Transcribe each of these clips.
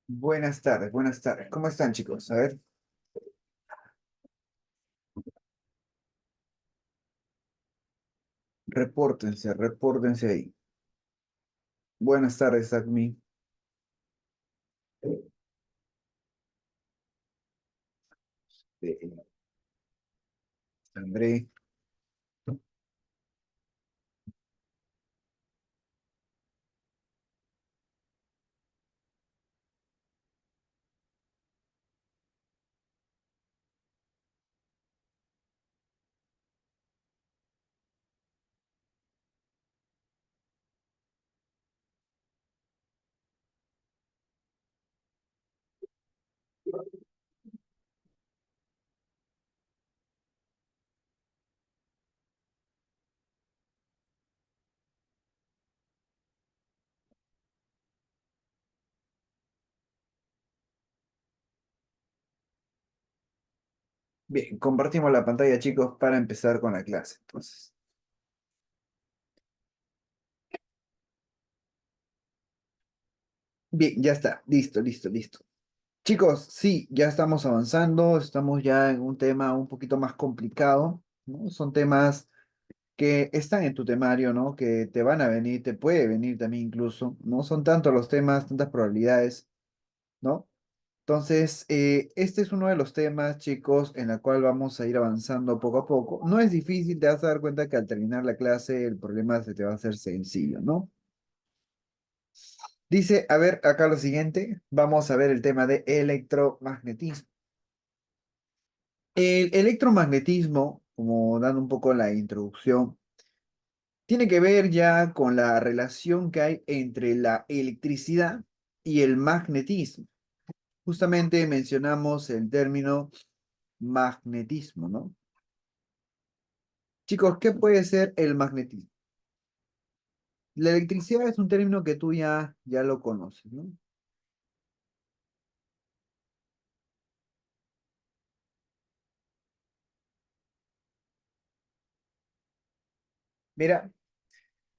Buenas tardes, buenas tardes. ¿Cómo están, chicos? A ver, repórtense ahí. Buenas tardes, Acme, André. Bien, compartimos la pantalla, chicos, para empezar con la clase. Entonces, bien, ya está. Listo, listo, listo. Chicos, sí, ya estamos avanzando. Estamos ya en un tema un poquito más complicado, ¿no? Son temas que están en tu temario, ¿no? Que te van a venir, te puede venir también incluso, ¿no? Son tantos los temas, tantas probabilidades, ¿no? Entonces, este es uno de los temas, chicos, en la cual vamos a ir avanzando poco a poco. No es difícil, te vas a dar cuenta que al terminar la clase el problema se te va a hacer sencillo, ¿no? Dice, a ver, acá lo siguiente, vamos a ver el tema de electromagnetismo. El electromagnetismo, como dando un poco la introducción, tiene que ver ya con la relación que hay entre la electricidad y el magnetismo. Justamente mencionamos el término magnetismo, ¿no? Chicos, ¿qué puede ser el magnetismo? La electricidad es un término que tú ya lo conoces, ¿no? Mira,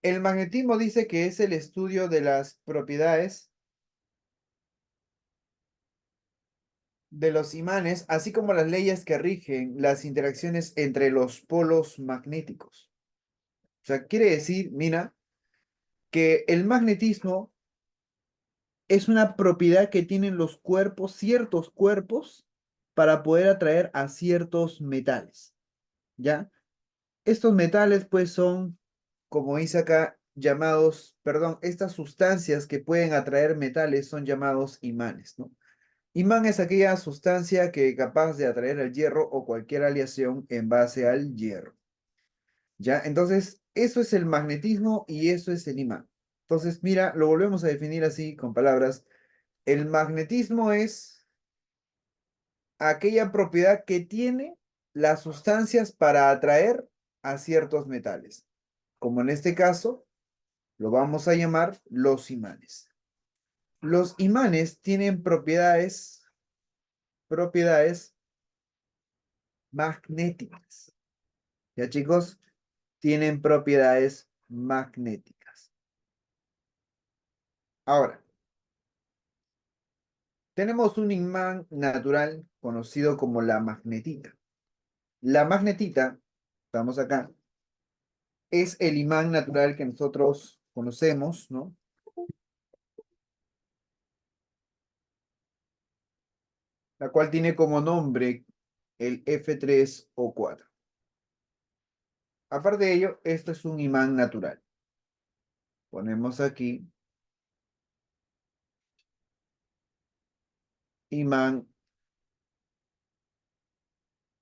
el magnetismo dice que es el estudio de las propiedades de los imanes, así como las leyes que rigen las interacciones entre los polos magnéticos. O sea, quiere decir, mira, que el magnetismo es una propiedad que tienen los cuerpos, ciertos cuerpos, para poder atraer a ciertos metales, ¿ya? Estos metales, pues, son, como dice acá, llamados, perdón, estas sustancias que pueden atraer metales son llamados imanes, ¿no? Imán es aquella sustancia que es capaz de atraer el hierro o cualquier aleación en base al hierro, ¿ya? Entonces, eso es el magnetismo y eso es el imán. Entonces, mira, lo volvemos a definir así con palabras. El magnetismo es aquella propiedad que tiene las sustancias para atraer a ciertos metales, como en este caso lo vamos a llamar los imanes. Los imanes tienen propiedades magnéticas. ¿Ya, chicos? Tienen propiedades magnéticas. Ahora, tenemos un imán natural conocido como la magnetita. La magnetita, estamos acá, es el imán natural que nosotros conocemos, ¿no? La cual tiene como nombre el F3O4. Aparte de ello, esto es un imán natural. Ponemos aquí imán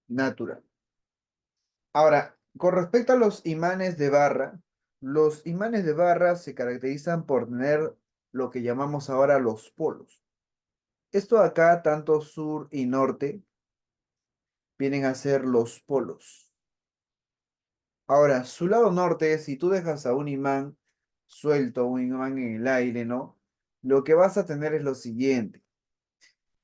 natural. Ahora, con respecto a los imanes de barra se caracterizan por tener lo que llamamos ahora los polos. Esto acá, tanto sur y norte, vienen a ser los polos. Ahora, su lado norte, si tú dejas a un imán suelto, un imán en el aire, ¿no? Lo que vas a tener es lo siguiente.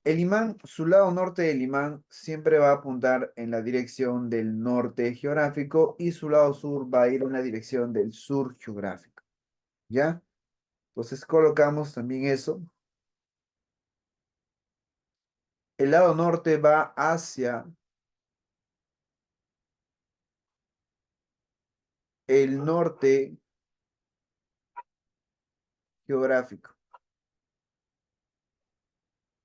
El imán, su lado norte del imán siempre va a apuntar en la dirección del norte geográfico y su lado sur va a ir en la dirección del sur geográfico. ¿Ya? Entonces colocamos también eso. El lado norte va hacia el norte geográfico.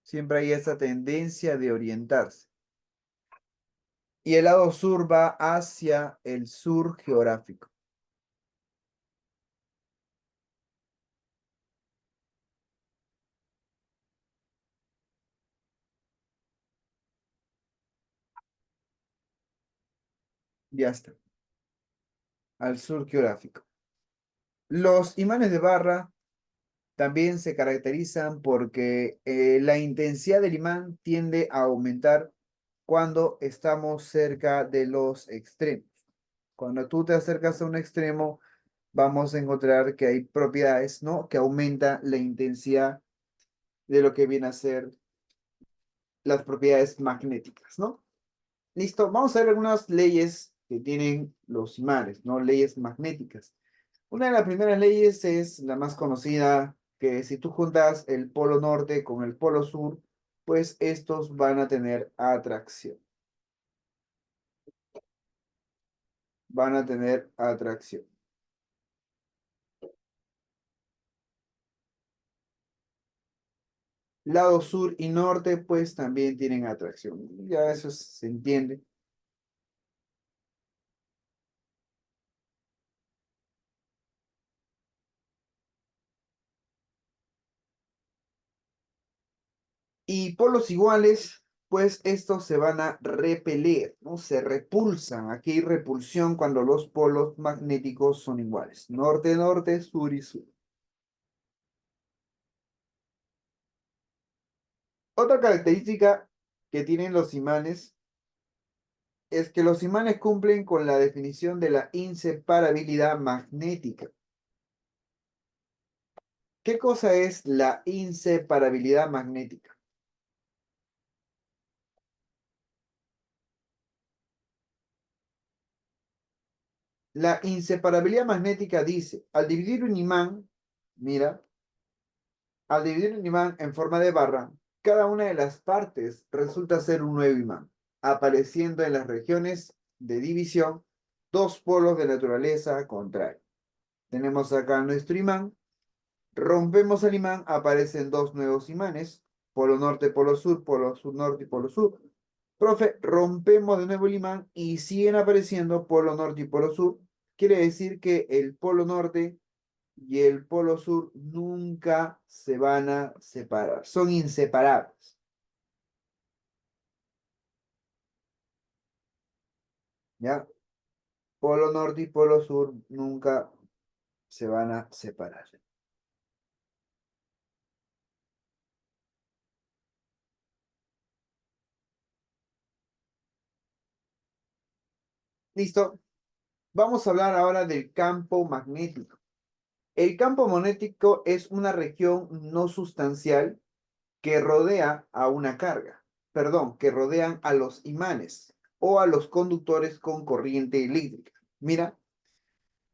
Siempre hay esa tendencia de orientarse. Y el lado sur va hacia el sur geográfico. Ya está, al sur geográfico. Los imanes de barra también se caracterizan porque la intensidad del imán tiende a aumentar cuando estamos cerca de los extremos. Cuando tú te acercas a un extremo, vamos a encontrar que hay propiedades, ¿no? Que aumenta la intensidad de lo que viene a ser las propiedades magnéticas, ¿no? Listo, vamos a ver algunas leyes que tienen los imanes, ¿no? Leyes magnéticas. Una de las primeras leyes es la más conocida, que si tú juntas el polo norte con el polo sur, pues estos van a tener atracción. Van a tener atracción. Lado sur y norte, pues también tienen atracción. Ya eso se entiende. Y polos iguales, pues estos se van a repeler, ¿no? Se repulsan. Aquí hay repulsión cuando los polos magnéticos son iguales. Norte, norte, sur y sur. Otra característica que tienen los imanes es que los imanes cumplen con la definición de la inseparabilidad magnética. ¿Qué cosa es la inseparabilidad magnética? La inseparabilidad magnética dice, al dividir un imán, mira, al dividir un imán en forma de barra, cada una de las partes resulta ser un nuevo imán, apareciendo en las regiones de división dos polos de naturaleza contraria. Tenemos acá nuestro imán. Rompemos el imán, aparecen dos nuevos imanes, polo norte, polo sur norte y polo sur. Profe, rompemos de nuevo el imán y siguen apareciendo polo norte y polo sur. Quiere decir que el polo norte y el polo sur nunca se van a separar, son inseparables. ¿Ya? Polo norte y polo sur nunca se van a separar. ¿Listo? Vamos a hablar ahora del campo magnético. El campo magnético es una región no sustancial que rodea a una carga, perdón, que rodean a los imanes o a los conductores con corriente eléctrica. Mira,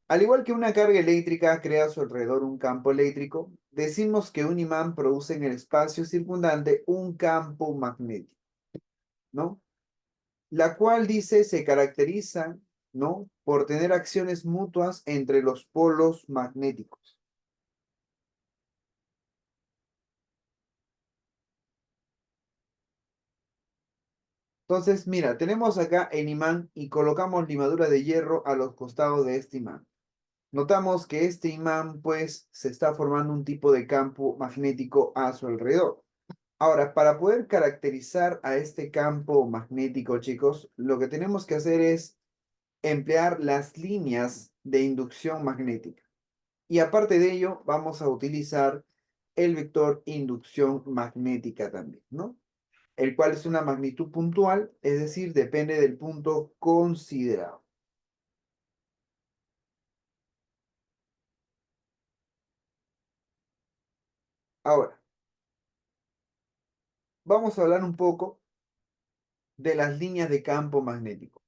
al igual que una carga eléctrica crea a su alrededor un campo eléctrico, decimos que un imán produce en el espacio circundante un campo magnético, ¿no? La cual dice se caracteriza, ¿no? Por tener acciones mutuas entre los polos magnéticos. Entonces, mira, tenemos acá el imán y colocamos limadura de hierro a los costados de este imán. Notamos que este imán, pues, se está formando un tipo de campo magnético a su alrededor. Ahora, para poder caracterizar a este campo magnético, chicos, lo que tenemos que hacer es emplear las líneas de inducción magnética. Y aparte de ello, vamos a utilizar el vector inducción magnética también, ¿no? El cual es una magnitud puntual, es decir, depende del punto considerado. Ahora, vamos a hablar un poco de las líneas de campo magnético.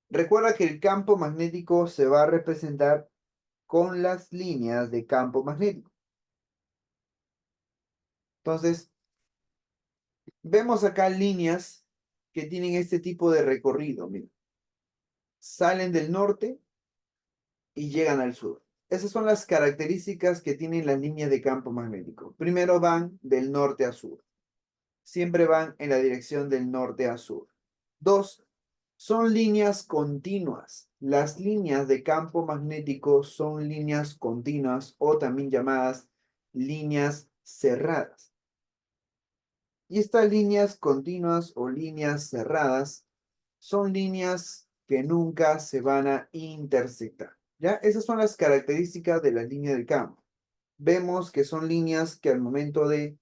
Recuerda que el campo magnético se va a representar con las líneas de campo magnético. Entonces, Vemos acá líneas que tienen este tipo de recorrido, mira. Salen del norte y llegan al sur. Esas son las características que tienen las líneas de campo magnético. Primero van del norte a sur. Siempre van en la dirección del norte a sur. Dos, son líneas continuas. Las líneas de campo magnético son líneas continuas o también llamadas líneas cerradas. Y estas líneas continuas o líneas cerradas son líneas que nunca se van a intersectar. ¿Ya? Esas son las características de la línea del campo. Vemos que son líneas que al momento de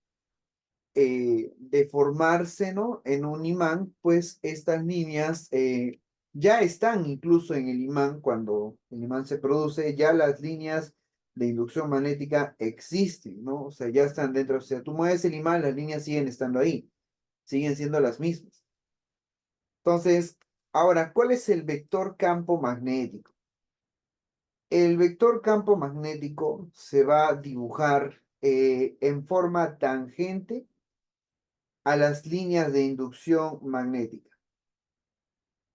formarse, ¿no? En un imán, pues estas líneas ya están incluso en el imán, cuando el imán se produce, ya las líneas de inducción magnética existen, ¿no? O sea, ya están dentro, o sea, tú mueves el imán, las líneas siguen estando ahí, siguen siendo las mismas. Entonces, ahora, ¿cuál es el vector campo magnético? El vector campo magnético se va a dibujar en forma tangente a las líneas de inducción magnética,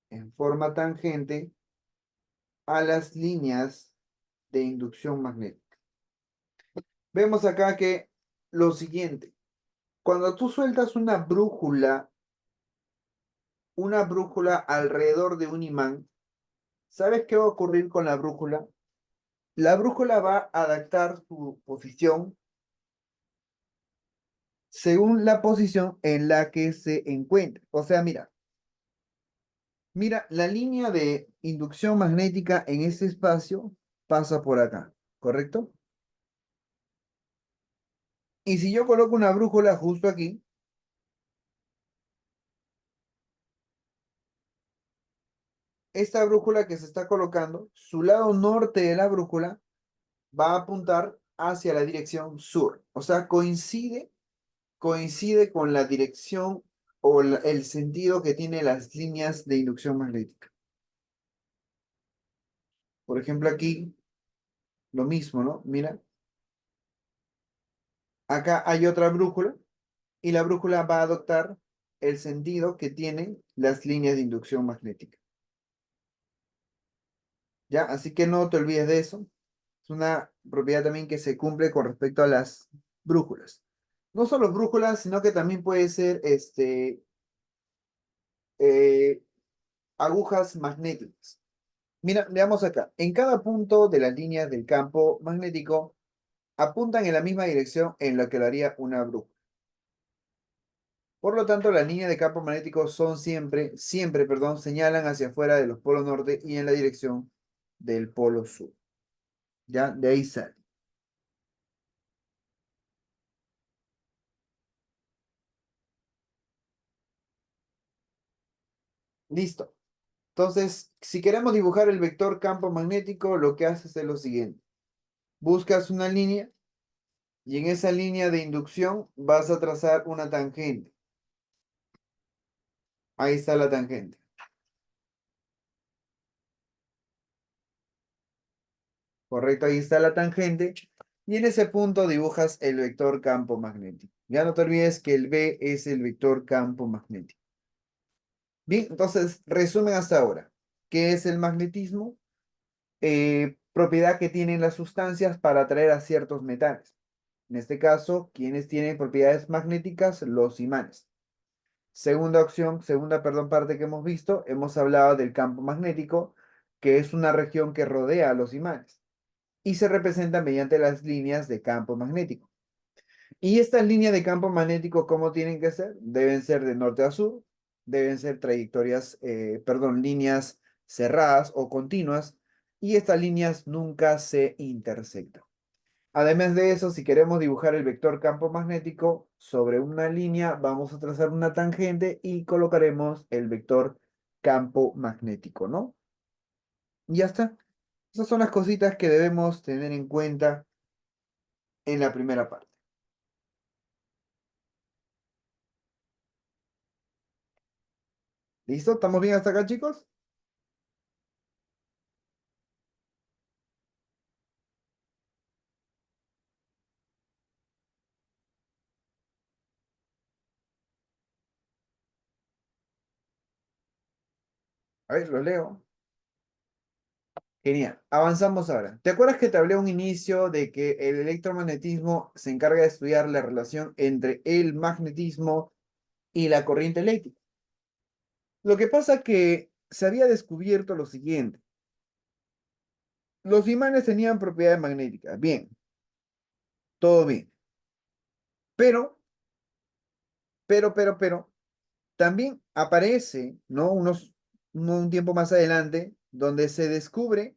en forma tangente a las líneas de inducción magnética. Vemos acá que lo siguiente, cuando tú sueltas una brújula alrededor de un imán, ¿sabes qué va a ocurrir con la brújula? La brújula va a adaptar su posición según la posición en la que se encuentre. O sea, mira, la línea de inducción magnética en ese espacio pasa por acá, ¿correcto? Y si yo coloco una brújula justo aquí, esta brújula que se está colocando, su lado norte de la brújula va a apuntar hacia la dirección sur. O sea, coincide con la dirección o el sentido que tiene las líneas de inducción magnética. Por ejemplo, aquí lo mismo, ¿no? Mira, acá hay otra brújula y la brújula va a adoptar el sentido que tienen las líneas de inducción magnética. ¿Ya? Así que no te olvides de eso. Es una propiedad también que se cumple con respecto a las brújulas. No solo brújulas, sino que también puede ser eh, agujas magnéticas. Mira, veamos acá. En cada punto de las líneas del campo magnético apuntan en la misma dirección en la que lo haría una brújula. Por lo tanto, las líneas de campo magnético son siempre, perdón, señalan hacia afuera de los polos norte y en la dirección del polo sur. ¿Ya? De ahí sale. Listo. Entonces, si queremos dibujar el vector campo magnético, lo que haces es lo siguiente. Buscas una línea y en esa línea de inducción vas a trazar una tangente. Ahí está la tangente. Correcto, ahí está la tangente. Y en ese punto dibujas el vector campo magnético. Ya no te olvides que el B es el vector campo magnético. Bien, entonces, resumen hasta ahora. ¿Qué es el magnetismo? Propiedad que tienen las sustancias para atraer a ciertos metales. En este caso, ¿quiénes tienen propiedades magnéticas? Los imanes. Segunda, parte que hemos visto, hemos hablado del campo magnético, que es una región que rodea a los imanes y se representa mediante las líneas de campo magnético. Y estas líneas de campo magnético, ¿cómo tienen que ser? Deben ser de norte a sur, deben ser líneas cerradas o continuas, y estas líneas nunca se intersectan. Además de eso, si queremos dibujar el vector campo magnético sobre una línea, vamos a trazar una tangente y colocaremos el vector campo magnético, ¿no? Y ya está. Esas son las cositas que debemos tener en cuenta en la primera parte. ¿Listo? ¿Estamos bien hasta acá, chicos? A ver, lo leo. Genial. Avanzamos ahora. ¿Te acuerdas que te hablé a un inicio de que el electromagnetismo se encarga de estudiar la relación entre el magnetismo y la corriente eléctrica? Lo que pasa que se había descubierto lo siguiente. Los imanes tenían propiedades magnéticas. Bien, todo bien. Pero, pero, también aparece, ¿no? Un tiempo más adelante, donde se descubre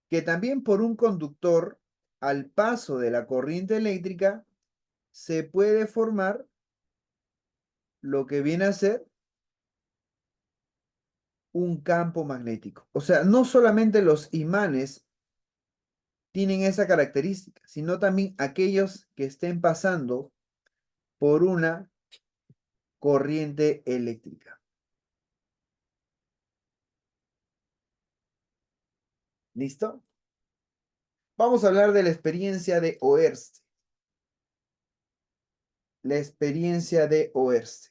que también por un conductor, al paso de la corriente eléctrica, se puede formar lo que viene a ser un campo magnético. O sea, no solamente los imanes tienen esa característica, sino también aquellos que estén pasando por una corriente eléctrica. ¿Listo? Vamos a hablar de la experiencia de Oerst. La experiencia de Oerst.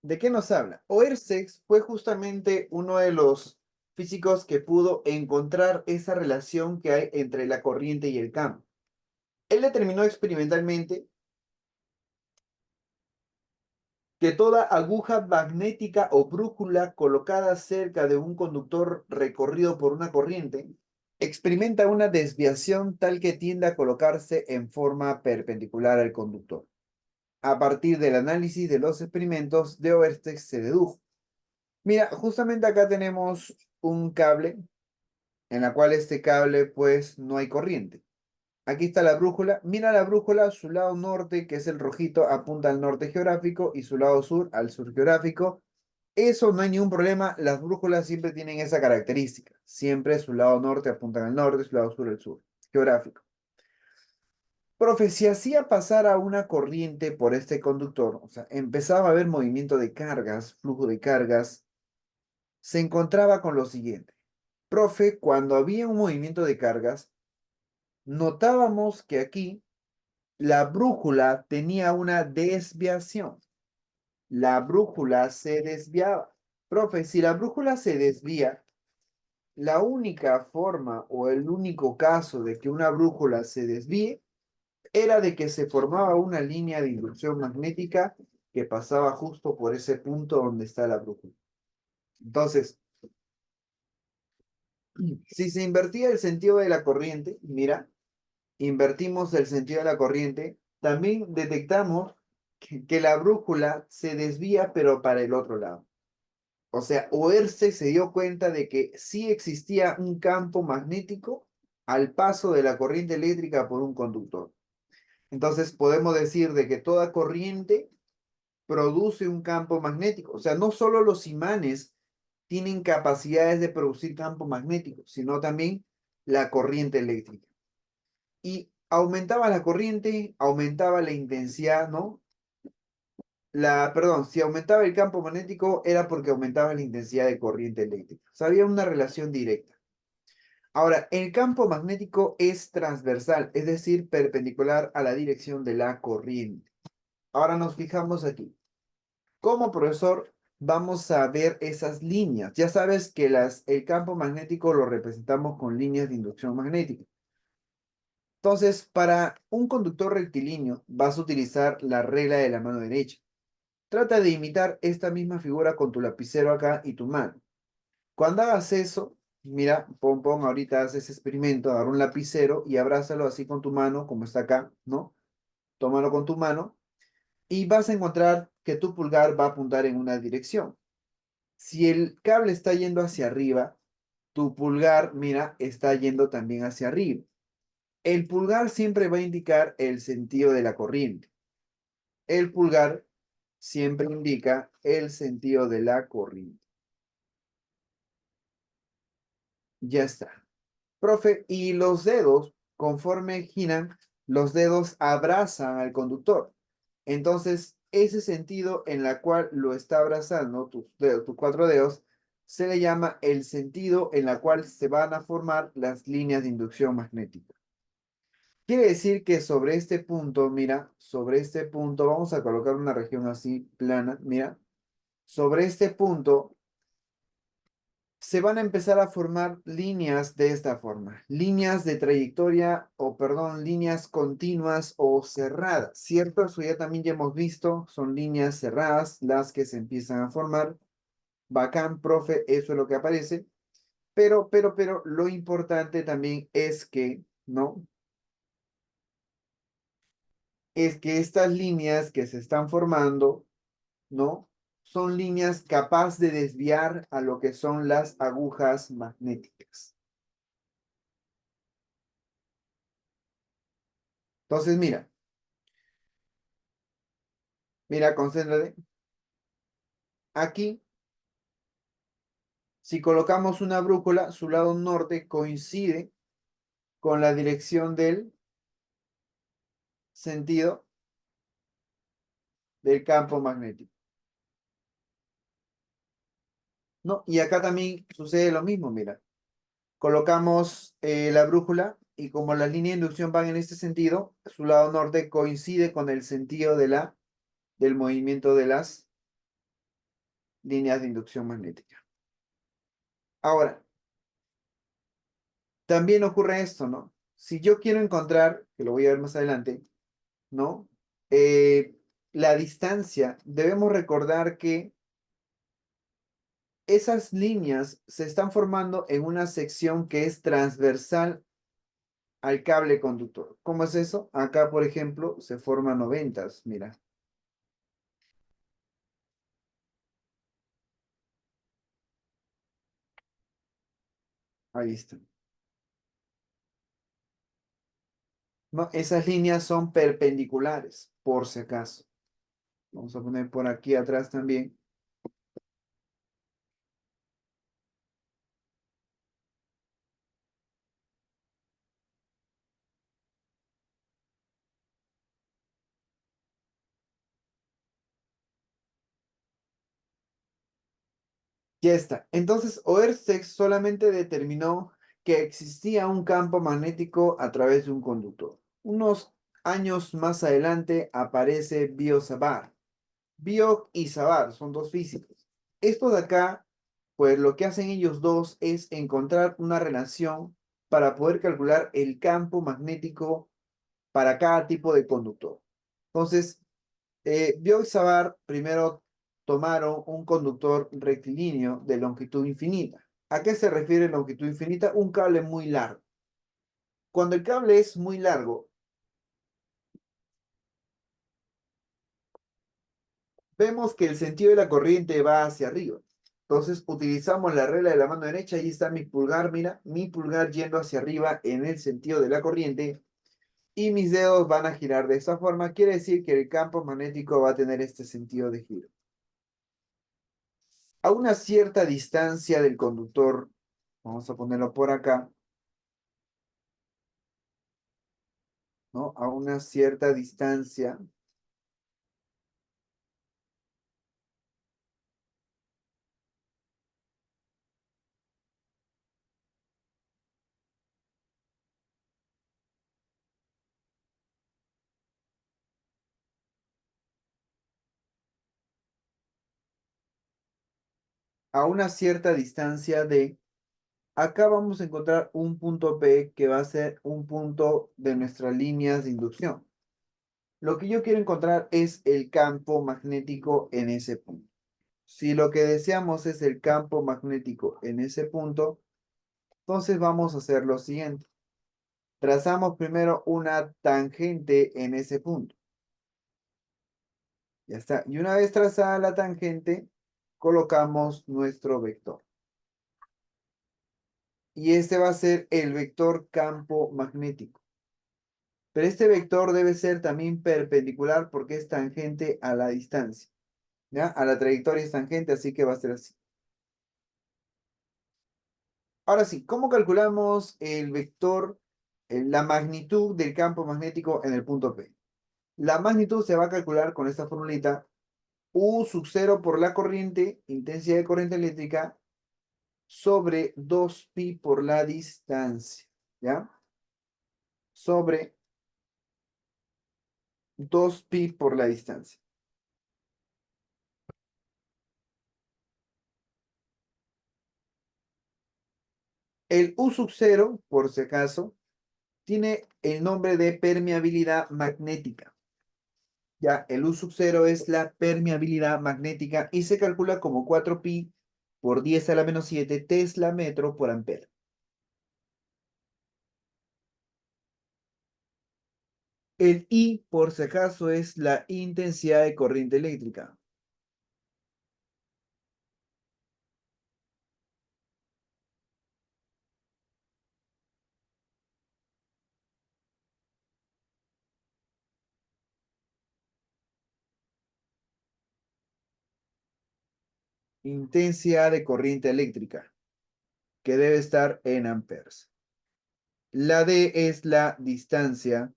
¿De qué nos habla? Oersted fue justamente uno de los físicos que pudo encontrar esa relación que hay entre la corriente y el campo. Él determinó experimentalmente que toda aguja magnética o brújula colocada cerca de un conductor recorrido por una corriente experimenta una desviación tal que tiende a colocarse en forma perpendicular al conductor. A partir del análisis de los experimentos de Oersted se dedujo. Mira, justamente acá tenemos un cable en la cual este cable pues no hay corriente. Aquí está la brújula. Mira la brújula, su lado norte, que es el rojito, apunta al norte geográfico y su lado sur al sur geográfico. Eso no hay ningún problema. Las brújulas siempre tienen esa característica. Siempre su lado norte apuntan al norte, su lado sur al sur geográfico. Profe, si hacía pasar a una corriente por este conductor, o sea, empezaba a haber movimiento de cargas, flujo de cargas, se encontraba con lo siguiente. Profe, cuando había un movimiento de cargas, notábamos que aquí la brújula tenía una desviación. La brújula se desviaba. Profe, si la brújula se desvía, la única forma o el único caso de que una brújula se desvíe era de que se formaba una línea de inducción magnética que pasaba justo por ese punto donde está la brújula. Entonces, si se invertía el sentido de la corriente, mira, invertimos el sentido de la corriente, también detectamos que la brújula se desvía pero para el otro lado. O sea, Oerse se dio cuenta de que sí existía un campo magnético al paso de la corriente eléctrica por un conductor. Entonces podemos decir de que toda corriente produce un campo magnético. O sea, no solo los imanes tienen capacidades de producir campo magnético, sino también la corriente eléctrica. Y aumentaba la corriente, aumentaba la intensidad, ¿no? Perdón, si aumentaba el campo magnético era porque aumentaba la intensidad de corriente eléctrica. O sea, había una relación directa. Ahora, el campo magnético es transversal, es decir, perpendicular a la dirección de la corriente. Ahora nos fijamos aquí. Como profesor, vamos a ver esas líneas. Ya sabes que el campo magnético lo representamos con líneas de inducción magnética. Entonces, para un conductor rectilíneo, vas a utilizar la regla de la mano derecha. Trata de imitar esta misma figura con tu lapicero acá y tu mano. Cuando hagas eso, mira, pon, ahorita haces ese experimento, agarra un lapicero y abrázalo así con tu mano, como está acá, ¿no? Tómalo con tu mano y vas a encontrar que tu pulgar va a apuntar en una dirección. Si el cable está yendo hacia arriba, tu pulgar, mira, está yendo también hacia arriba. El pulgar siempre va a indicar el sentido de la corriente. El pulgar siempre indica el sentido de la corriente. Ya está. Profe, y los dedos, conforme giran, los dedos abrazan al conductor. Entonces, ese sentido en la cual lo está abrazando, tus cuatro dedos, se le llama el sentido en la cual se van a formar las líneas de inducción magnética. Quiere decir que sobre este punto, mira, sobre este punto vamos a colocar una región así plana, mira. sobre este punto, se van a empezar a formar líneas de esta forma, líneas de trayectoria o, perdón, líneas continuas o cerradas, ¿cierto? Eso ya también ya hemos visto, son líneas cerradas las que se empiezan a formar. Bacán, profe, eso es lo que aparece. Pero, lo importante también es que, ¿no? Es que estas líneas que se están formando, ¿no? Son líneas capaces de desviar a lo que son las agujas magnéticas. Entonces, mira, concéntrate. Aquí, si colocamos una brújula, su lado norte coincide con la dirección del sentido del campo magnético, ¿no? Y acá también sucede lo mismo, mira. Colocamos la brújula y como las líneas de inducción van en este sentido, su lado norte coincide con el sentido del movimiento de las líneas de inducción magnética. Ahora, también ocurre esto, ¿no? Si yo quiero encontrar, que lo voy a ver más adelante, ¿no? La distancia, debemos recordar que esas líneas se están formando en una sección que es transversal al cable conductor. ¿Cómo es eso? Acá, por ejemplo, se forman noventas, mira. Ahí está. No, esas líneas son perpendiculares, por si acaso. Vamos a poner por aquí atrás también. Ya está. Entonces, Oersted solamente determinó que existía un campo magnético a través de un conductor. Unos años más adelante aparece Biot-Savart. Biot y Savart son dos físicos. Estos de acá, pues lo que hacen ellos dos es encontrar una relación para poder calcular el campo magnético para cada tipo de conductor. Entonces, Biot y Savart primero tomaron un conductor rectilíneo de longitud infinita. ¿A qué se refiere longitud infinita? Un cable muy largo. Cuando el cable es muy largo, vemos que el sentido de la corriente va hacia arriba. Entonces utilizamos la regla de la mano derecha. Ahí está mi pulgar, mira, mi pulgar yendo hacia arriba en el sentido de la corriente. Y mis dedos van a girar de esa forma. Quiere decir que el campo magnético va a tener este sentido de giro. A una cierta distancia del conductor, vamos a ponerlo por acá, ¿no? A una cierta distancia, a una cierta distancia de, acá vamos a encontrar un punto P que va a ser un punto de nuestras líneas de inducción. Lo que yo quiero encontrar es el campo magnético en ese punto. Si lo que deseamos es el campo magnético en ese punto, entonces vamos a hacer lo siguiente. Trazamos primero una tangente en ese punto. Ya está. Y una vez trazada la tangente, colocamos nuestro vector. Y este va a ser el vector campo magnético. Pero este vector debe ser también perpendicular porque es tangente a la distancia. ¿Ya? A la trayectoria es tangente, así que va a ser así. Ahora sí, ¿cómo calculamos el vector, la magnitud del campo magnético en el punto P? La magnitud se va a calcular con esta formulita. U sub 0 por la corriente, intensidad de corriente eléctrica, sobre 2pi por la distancia, ¿ya? Sobre 2pi por la distancia. El U sub cero, por si acaso, tiene el nombre de permeabilidad magnética. Ya, el U sub cero es la permeabilidad magnética y se calcula como 4pi por 10 a la menos 7 Tesla metro por ampere. El I, por si acaso, es la intensidad de corriente eléctrica. Intensidad de corriente eléctrica, que debe estar en amperes. La D es la distancia,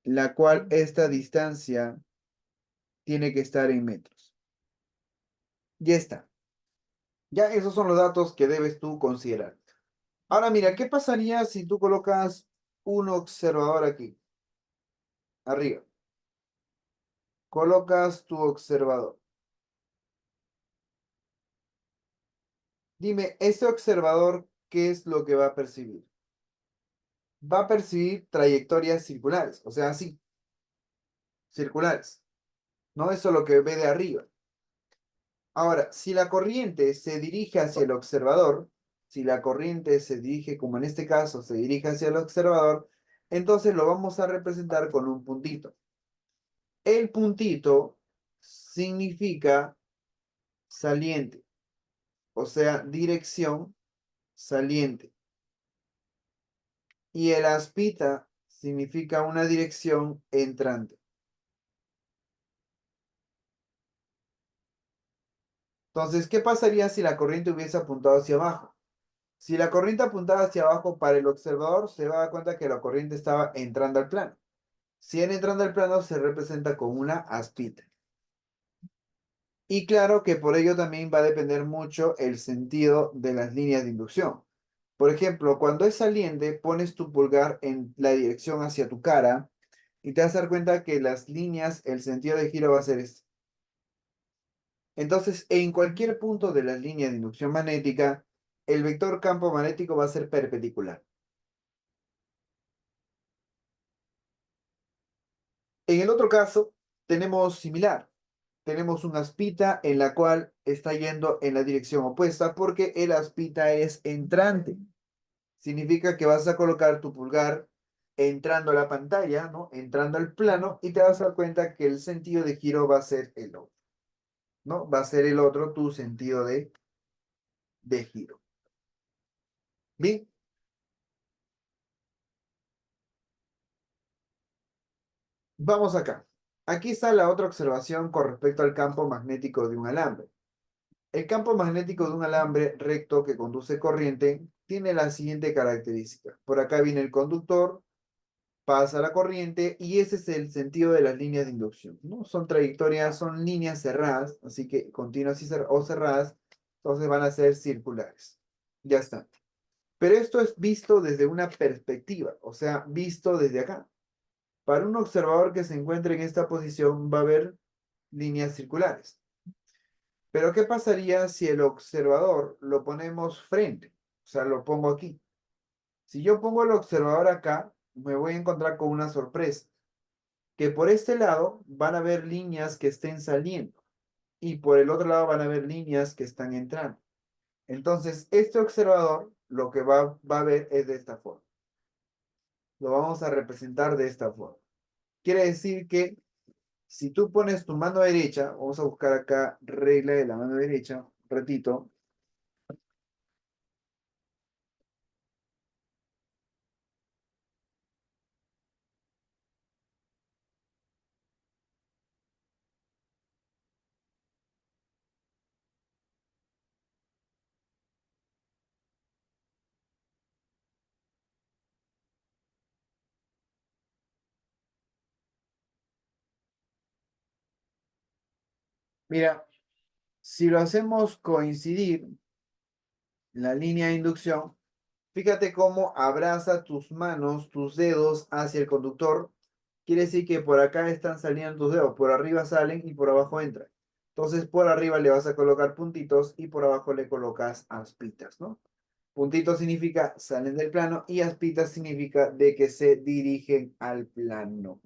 la cual esta distancia tiene que estar en metros. Ya está. Ya esos son los datos que debes tú considerar. Ahora mira, ¿qué pasaría si tú colocas un observador aquí, arriba? Colocas tu observador. Dime, ¿este observador qué es lo que va a percibir? Va a percibir trayectorias circulares, o sea, así, circulares. No eso es lo que ve de arriba. Ahora, si la corriente se dirige hacia el observador, si la corriente se dirige, como en este caso, se dirige hacia el observador, entonces lo vamos a representar con un puntito. El puntito significa saliente, o sea, dirección saliente. Y el aspita significa una dirección entrante. Entonces, ¿qué pasaría si la corriente hubiese apuntado hacia abajo? Si la corriente apuntaba hacia abajo para el observador, se va a dar cuenta que la corriente estaba entrando al plano. Si en entrando al plano se representa con una aspita. Y claro que por ello también va a depender mucho el sentido de las líneas de inducción. Por ejemplo, cuando es saliente, pones tu pulgar en la dirección hacia tu cara y te vas a dar cuenta que las líneas, el sentido de giro va a ser este. Entonces, en cualquier punto de las líneas de inducción magnética, el vector campo magnético va a ser perpendicular. En el otro caso, tenemos similar. Tenemos una aspita en la cual está yendo en la dirección opuesta porque el aspita es entrante. Significa que vas a colocar tu pulgar entrando a la pantalla, ¿no? Entrando al plano y te vas a dar cuenta que el sentido de giro va a ser el otro, ¿no? Va a ser el otro tu sentido de giro. Bien, vamos acá. Aquí está la otra observación con respecto al campo magnético de un alambre. El campo magnético de un alambre recto que conduce corriente tiene la siguiente característica. Por acá viene el conductor, pasa la corriente y ese es el sentido de las líneas de inducción, ¿no? Son trayectorias, son líneas cerradas, así que continuas o cerradas, entonces van a ser circulares. Ya está. Pero esto es visto desde una perspectiva, o sea, visto desde acá. Para un observador que se encuentre en esta posición va a haber líneas circulares. Pero ¿qué pasaría si el observador lo ponemos frente? O sea, lo pongo aquí. Si yo pongo el observador acá, me voy a encontrar con una sorpresa, que por este lado van a haber líneas que estén saliendo y por el otro lado van a haber líneas que están entrando. Entonces, este observador lo que va a ver es de esta forma. Lo vamos a representar de esta forma. Quiere decir que si tú pones tu mano derecha, vamos a buscar acá regla de la mano derecha, un ratito. Mira, si lo hacemos coincidir la línea de inducción, fíjate cómo abraza tus manos, tus dedos hacia el conductor. Quiere decir que por acá están saliendo tus dedos, por arriba salen y por abajo entran. Entonces por arriba le vas a colocar puntitos y por abajo le colocas aspitas, ¿no? Puntito significa salen del plano y aspita significa de que se dirigen al plano.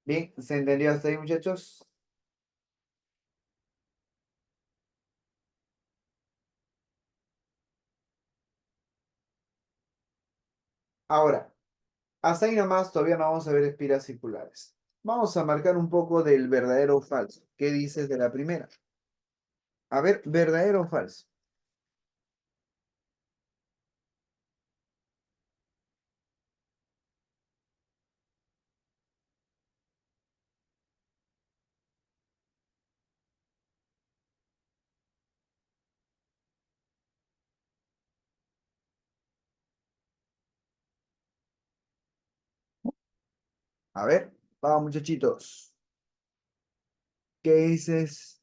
Bien, ¿se entendió hasta ahí, muchachos? Ahora, hasta ahí nomás todavía no vamos a ver espiras circulares. Vamos a marcar un poco del verdadero o falso. ¿Qué dices de la primera? A ver, verdadero o falso. A ver, vamos, muchachitos. ¿Qué dices?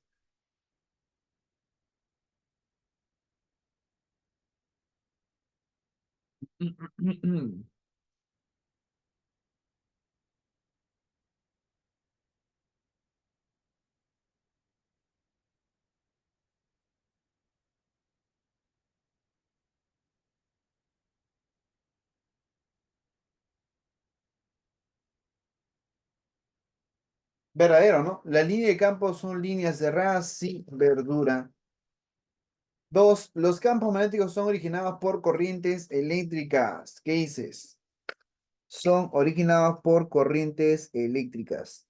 Verdadero, ¿no? La línea de campo son líneas cerradas, sí, verdura. Dos, los campos magnéticos son originados por corrientes eléctricas. ¿Qué dices? Son originados por corrientes eléctricas.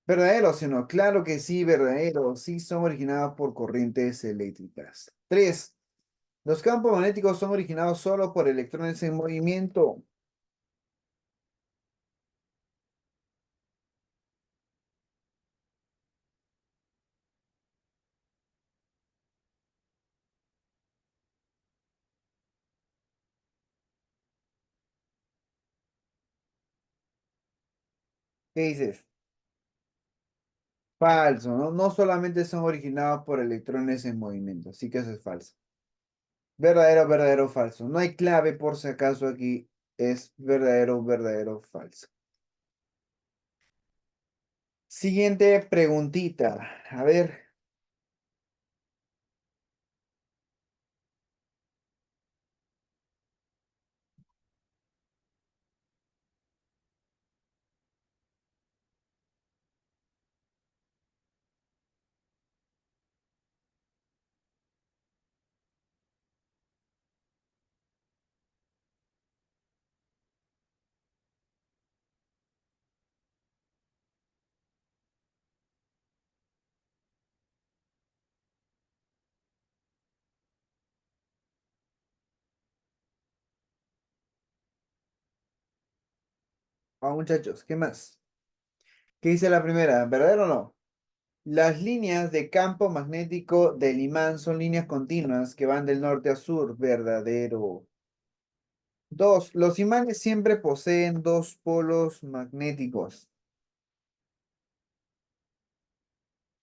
¿Verdadero, sí o no? Claro que sí, verdadero. Sí, son originados por corrientes eléctricas. Tres, los campos magnéticos son originados solo por electrones en movimiento. ¿Qué dices? Falso, ¿no? No solamente son originados por electrones en movimiento. Así que eso es falso. Verdadero, verdadero, falso. No hay clave por si acaso aquí. Es verdadero, verdadero, falso. Siguiente preguntita. A ver, vamos muchachos, ¿qué más? ¿Qué dice la primera? ¿Verdadero o no? Las líneas de campo magnético del imán son líneas continuas que van del norte a sur. Verdadero. Dos, los imanes siempre poseen dos polos magnéticos.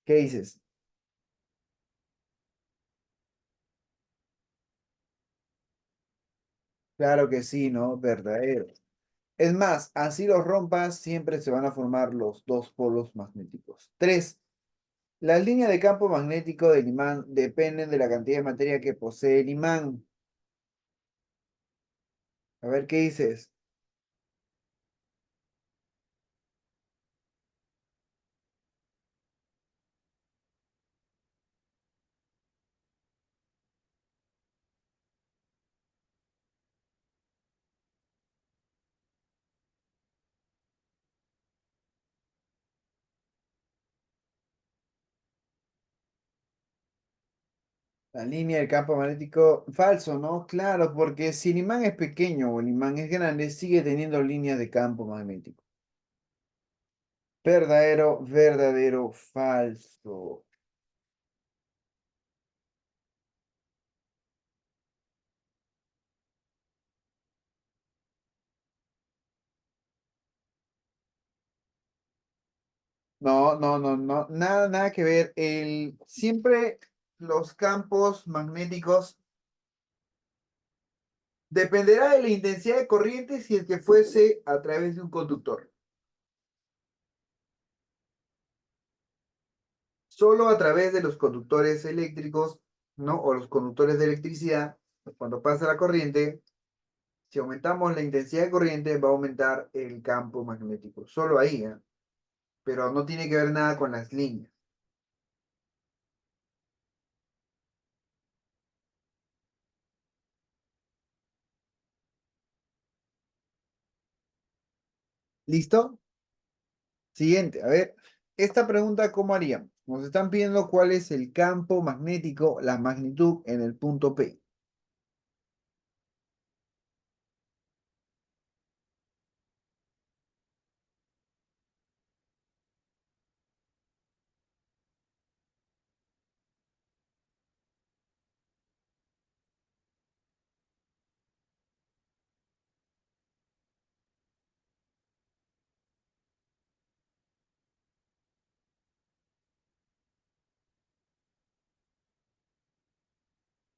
¿Qué dices? Claro que sí, ¿no? Verdadero. Es más, así los rompas, siempre se van a formar los dos polos magnéticos. Tres, las líneas de campo magnético del imán dependen de la cantidad de materia que posee el imán. A ver, ¿qué dices? La línea del campo magnético falso, ¿no? Claro, porque si el imán es pequeño o el imán es grande, sigue teniendo líneas de campo magnético. Verdadero, verdadero, falso. No, no, no, no, nada, nada que ver. Siempre los campos magnéticos dependerá de la intensidad de corriente si el que fuese a través de un conductor. Solo a través de los conductores eléctricos, ¿no? O los conductores de electricidad, cuando pasa la corriente, si aumentamos la intensidad de corriente, va a aumentar el campo magnético. Solo ahí, ¿eh? Pero no tiene que ver nada con las líneas. ¿Listo? Siguiente, a ver, esta pregunta, ¿cómo haríamos? Nos están pidiendo cuál es el campo magnético, la magnitud en el punto P.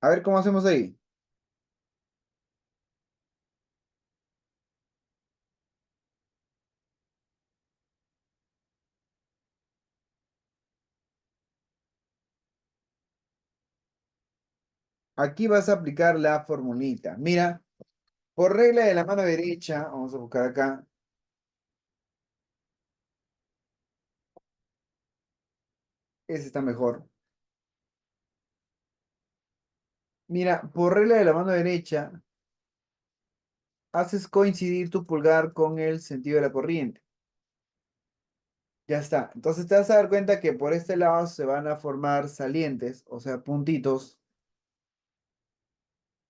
A ver cómo hacemos ahí. Aquí vas a aplicar la formulita. Mira, por regla de la mano derecha, vamos a buscar acá, ese está mejor. Mira, por regla de la mano derecha, haces coincidir tu pulgar con el sentido de la corriente. Ya está. Entonces te vas a dar cuenta que por este lado se van a formar salientes, o sea, puntitos,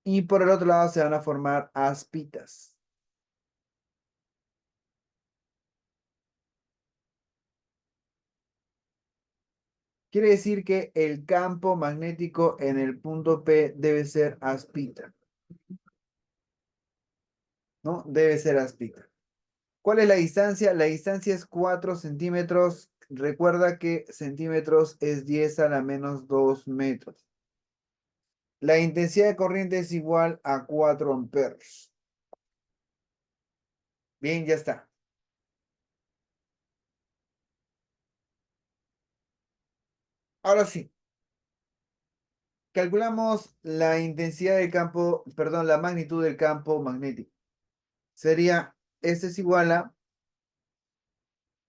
y por el otro lado se van a formar aspitas. Quiere decir que el campo magnético en el punto P debe ser aspita, ¿no? Debe ser aspita. ¿Cuál es la distancia? La distancia es 4 centímetros. Recuerda que centímetros es 10 a la menos 2 metros. La intensidad de corriente es igual a 4 amperes. Bien, ya está. Ahora sí, calculamos la intensidad del campo, perdón, la magnitud del campo magnético. Sería, este es igual a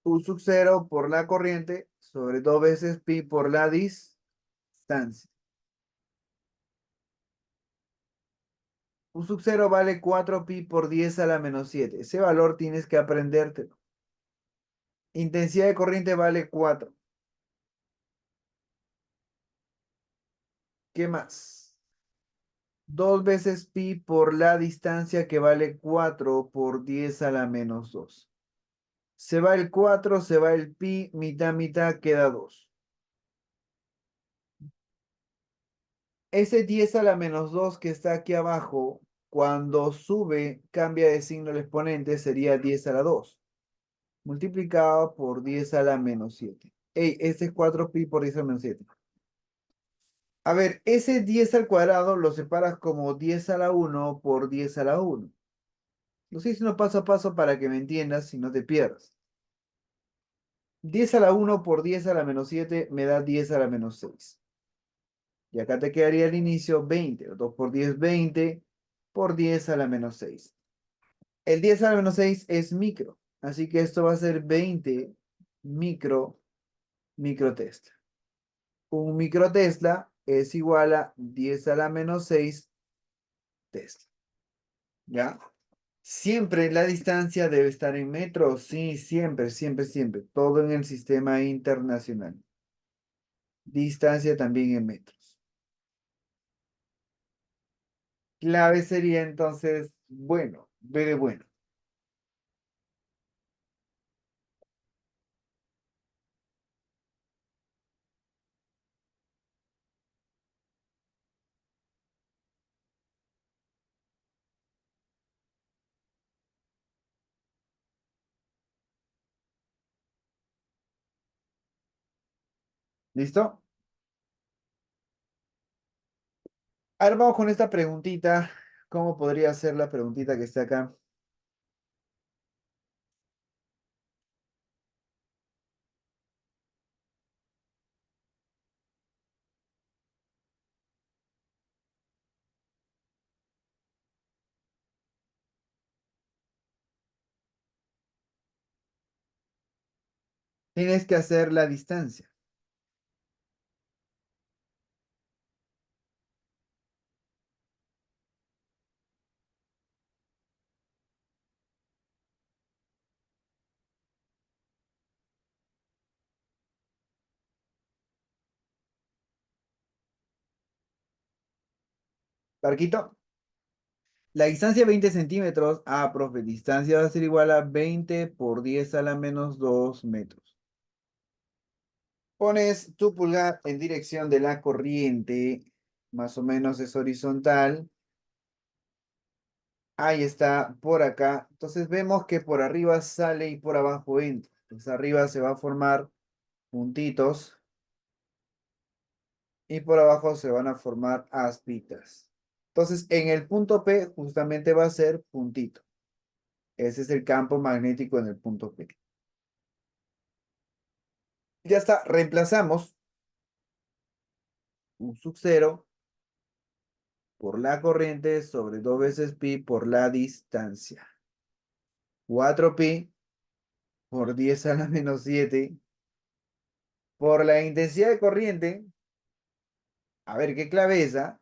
U sub 0 por la corriente sobre 2 veces pi por la distancia. U sub 0 vale 4 pi por 10 a la menos 7. Ese valor tienes que aprendértelo. Intensidad de corriente vale 4. ¿Qué más? 2 veces pi por la distancia que vale 4 por 10 a la menos 2. Se va el 4, se va el pi, mitad, mitad, queda 2. Ese 10 a la menos 2 que está aquí abajo, cuando sube, cambia de signo el exponente, sería 10 a la 2, multiplicado por 10 a la menos 7. Ey, este es 4 pi por 10 a la menos 7. A ver, ese 10 al cuadrado lo separas como 10 a la 1 por 10 a la 1. Lo estoy haciendo paso a paso para que me entiendas y no te pierdas. 10 a la 1 por 10 a la menos 7 me da 10 a la menos 6. Y acá te quedaría el inicio 20. 2 por 10, 20 por 10 a la menos 6. El 10 a la menos 6 es micro. Así que esto va a ser 20 micro, microtesla. Un microtesla es igual a 10 a la menos 6 tesla. ¿Ya? Siempre la distancia debe estar en metros. Sí, siempre, siempre, siempre. Todo en el sistema internacional. Distancia también en metros. Clave sería entonces, bueno, B de bueno. ¿Listo? Ahora vamos con esta preguntita. ¿Cómo podría ser la preguntita que está acá? Tienes que hacer la distancia. Barquito. La distancia 20 centímetros. Ah, profe, distancia va a ser igual a 20 por 10 a la menos 2 metros. Pones tu pulgar en dirección de la corriente, más o menos es horizontal. Ahí está, por acá. Entonces vemos que por arriba sale y por abajo entra. Entonces arriba se va a formar puntitos y por abajo se van a formar aspitas. Entonces en el punto P justamente va a ser puntito. Ese es el campo magnético en el punto P. Ya está, reemplazamos un sub cero por la corriente sobre 2 veces pi por la distancia. 4pi por 10 a la menos 7 por la intensidad de corriente. A ver, ¿qué clave es esa?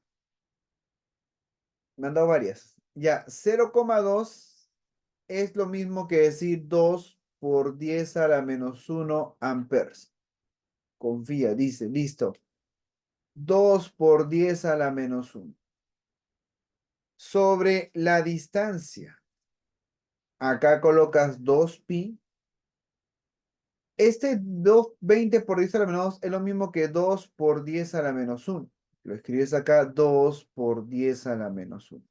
Me han dado varias. Ya, 0,2 es lo mismo que decir 2 por 10 a la menos 1 amperes. Confía, dice, listo. 2 por 10 a la menos 1. Sobre la distancia. Acá colocas 2pi. Este 20 por 10 a la menos 2 es lo mismo que 2 por 10 a la menos 1. Lo escribes acá, 2 por 10 a la menos 1.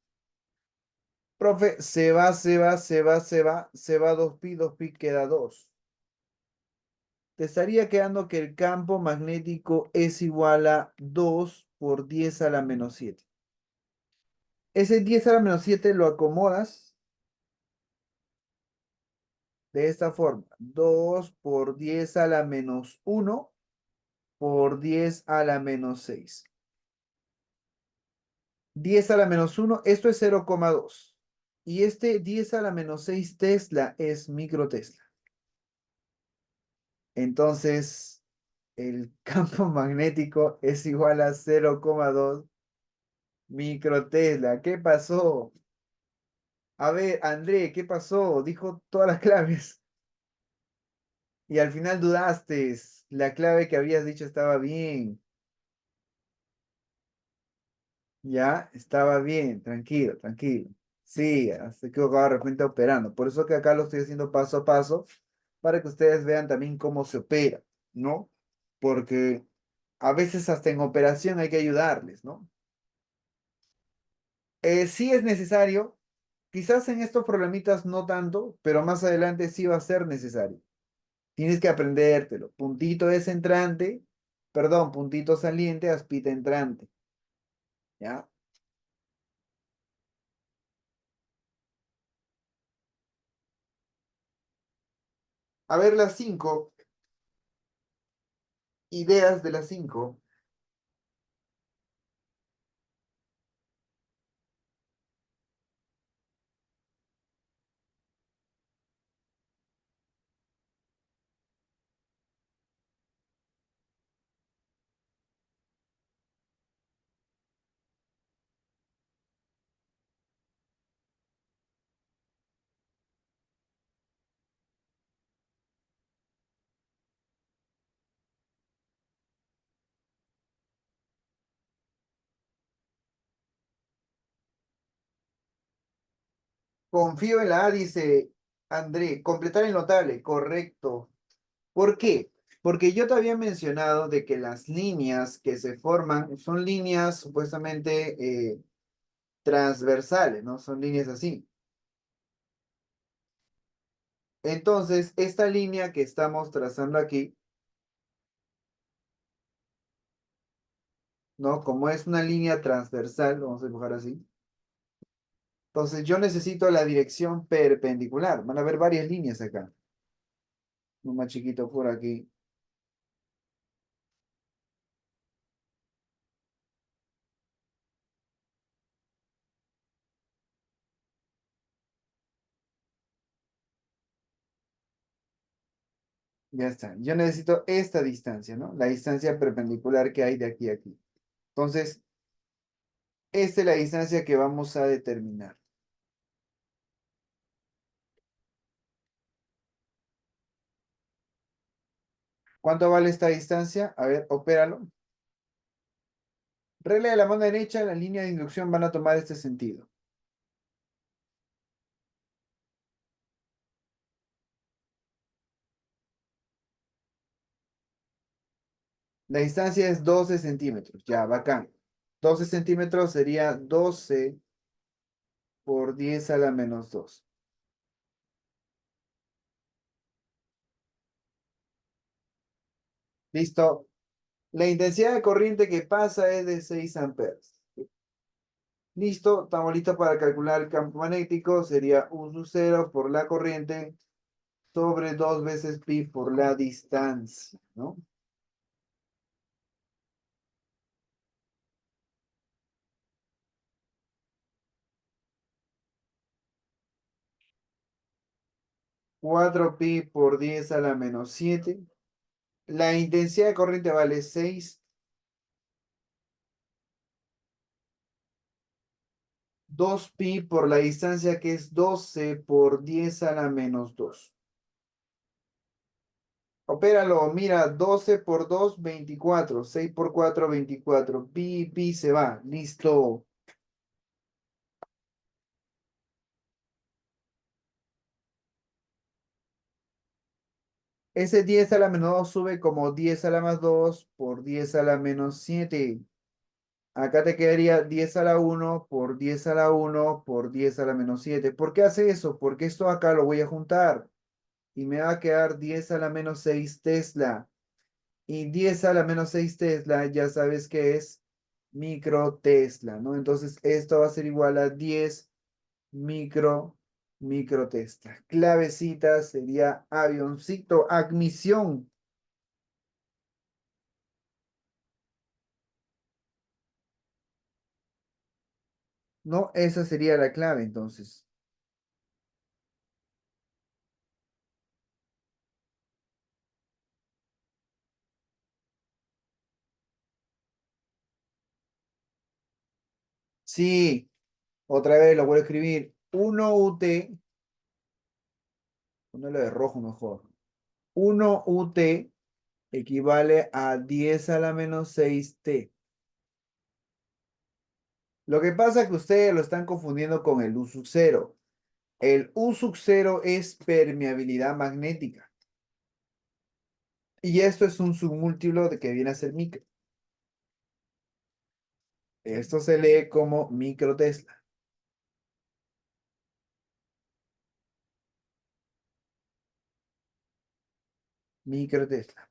Profe, se va 2pi, 2pi queda 2. Te estaría quedando que el campo magnético es igual a 2 por 10 a la menos 7. Ese 10 a la menos 7 lo acomodas de esta forma. 2 por 10 a la menos 1 por 10 a la menos 6. 10 a la menos 1, esto es 0,2. Y este 10 a la menos 6 Tesla es microtesla. Entonces, el campo magnético es igual a 0,2 microtesla. ¿Qué pasó? A ver, André, ¿qué pasó? Dijo todas las claves. Y al final dudaste. La clave que habías dicho estaba bien. Ya, estaba bien. Tranquilo, tranquilo. Sí, se equivocado de repente operando. Por eso que acá lo estoy haciendo paso a paso, para que ustedes vean también cómo se opera, ¿no? Porque a veces hasta en operación hay que ayudarles, ¿no? Sí es necesario, quizás en estos problemitas no tanto, pero más adelante sí va a ser necesario. Tienes que aprendértelo. Puntito es entrante, perdón, puntito saliente, aspita entrante, ¿ya? A ver las 5 ideas de las 5. Confío en la A, dice André. Completar el notable, correcto. ¿Por qué? Porque yo te había mencionado de que las líneas que se forman son líneas supuestamente transversales, ¿no? Son líneas así. Entonces, esta línea que estamos trazando aquí ¿no? Como es una línea transversal, vamos a dibujar así. Entonces yo necesito la dirección perpendicular. Van a haber varias líneas acá. Un más chiquito por aquí. Ya está. Yo necesito esta distancia, ¿no? La distancia perpendicular que hay de aquí a aquí. Entonces, esta es la distancia que vamos a determinar. ¿Cuánto vale esta distancia? A ver, opéralo. Regla de la mano derecha, la línea de inducción van a tomar este sentido. La distancia es 12 centímetros. Ya, bacán. 12 centímetros sería 12 por 10 a la menos 2. Listo. La intensidad de corriente que pasa es de 6 amperes. Listo, estamos listos para calcular el campo magnético. Sería U sub 0 por la corriente sobre 2 veces pi por la distancia, ¿no? 4 pi por 10 a la menos 7. La intensidad de corriente vale 6. 2 pi por la distancia que es 12 por 10 a la menos 2. Opéralo, mira, 12 por 2, 24. 6 por 4, 24. Pi se va. Listo. Ese 10 a la menos 2 sube como 10 a la más 2 por 10 a la menos 7. Acá te quedaría 10 a la 1 por 10 a la 1 por 10 a la menos 7. ¿Por qué hace eso? Porque esto acá lo voy a juntar y me va a quedar 10 a la menos 6 Tesla. Y 10 a la menos 6 Tesla, ya sabes que es micro Tesla, ¿no? Entonces esto va a ser igual a 10 micro, micro Tesla. Clavecita sería avioncito, admisión. No, esa sería la clave entonces. Sí, otra vez lo voy a escribir. 1 UT, ponelo de rojo mejor. 1 UT equivale a 10 a la menos 6 T. Lo que pasa es que ustedes lo están confundiendo con el U sub 0. El U sub 0 es permeabilidad magnética. Y esto es un submúltiplo de que viene a ser micro. Esto se lee como micro Tesla. Micro Tesla.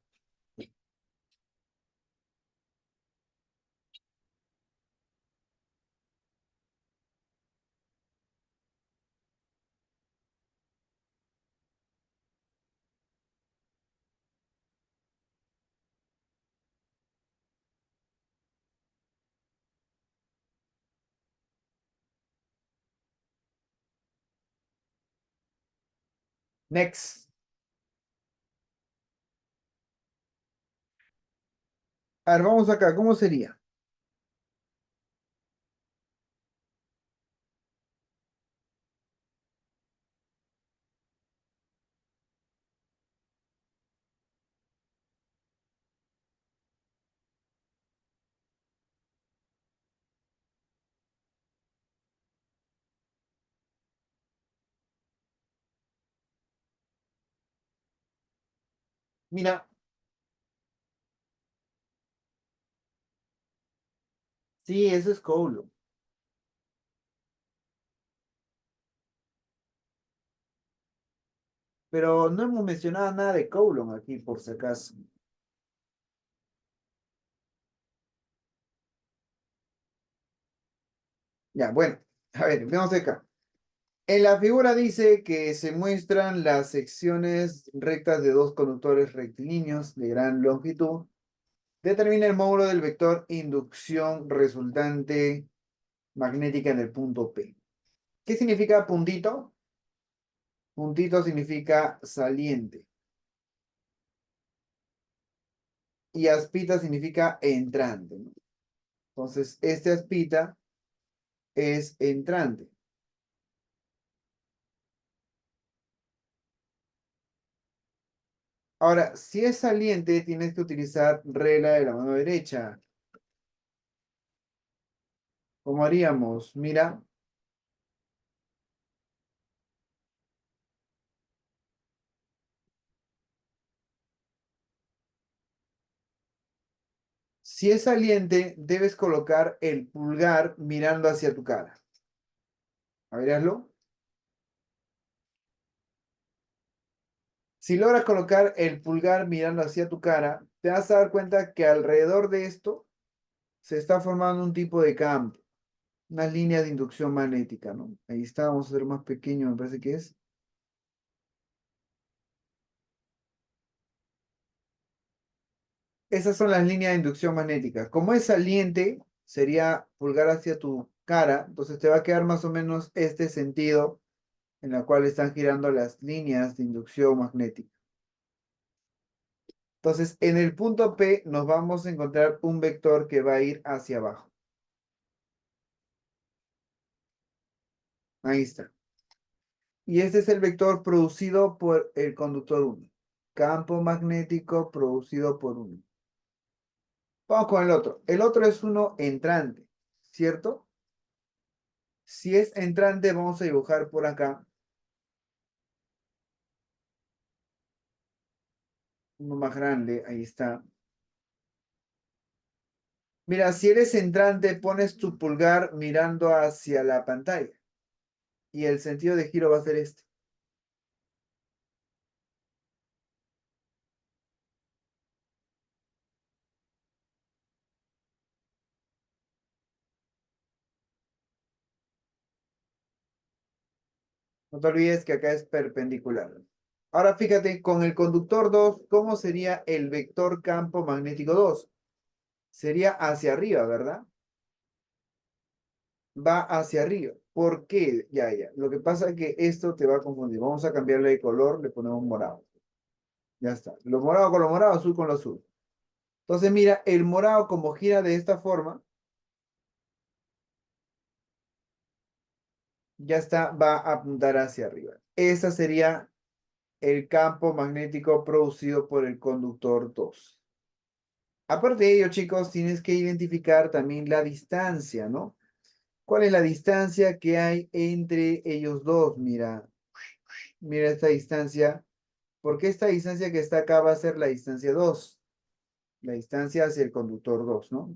Next. A ver, vamos acá. ¿Cómo sería? Mira, sí, eso es Coulomb. Pero no hemos mencionado nada de Coulomb aquí, por si acaso. Ya, bueno, a ver, veamos acá. En la figura dice que se muestran las secciones rectas de dos conductores rectilíneos de gran longitud. Determina el módulo del vector inducción resultante magnética en el punto P. ¿Qué significa puntito? Puntito significa saliente. Y aspita significa entrante, ¿no? Entonces, este aspita es entrante. Ahora, si es saliente, tienes que utilizar regla de la mano derecha. ¿Cómo haríamos? Mira, si es saliente, debes colocar el pulgar mirando hacia tu cara. A ver, hazlo. Si logras colocar el pulgar mirando hacia tu cara, te vas a dar cuenta que alrededor de esto se está formando un tipo de campo, una línea de inducción magnética, ¿no? Ahí está, vamos a hacer más pequeño, me parece que es. Esas son las líneas de inducción magnética. Como es saliente, sería pulgar hacia tu cara, entonces te va a quedar más o menos este sentido en la cual están girando las líneas de inducción magnética. Entonces, en el punto P nos vamos a encontrar un vector que va a ir hacia abajo. Ahí está. Y este es el vector producido por el conductor 1. Campo magnético producido por 1. Vamos con el otro. El otro es uno entrante, ¿cierto? Si es entrante, vamos a dibujar por acá uno más grande. Ahí está. Mira, si eres entrante, pones tu pulgar mirando hacia la pantalla. Y el sentido de giro va a ser este. No te olvides que acá es perpendicular. Ahora fíjate, con el conductor 2, ¿cómo sería el vector campo magnético 2? Sería hacia arriba, ¿verdad? Va hacia arriba. ¿Por qué? Ya, ya. Lo que pasa es que esto te va a confundir. Vamos a cambiarle de color, le ponemos morado. Ya está. Lo morado con lo morado, azul con lo azul. Entonces, mira, el morado como gira de esta forma, ya está, va a apuntar hacia arriba. Ese sería el campo magnético producido por el conductor 2. Aparte de ello, chicos, tienes que identificar también la distancia, ¿no? ¿Cuál es la distancia que hay entre ellos dos? Mira, mira esta distancia. Porque esta distancia que está acá va a ser la distancia 2. La distancia hacia el conductor 2, ¿no?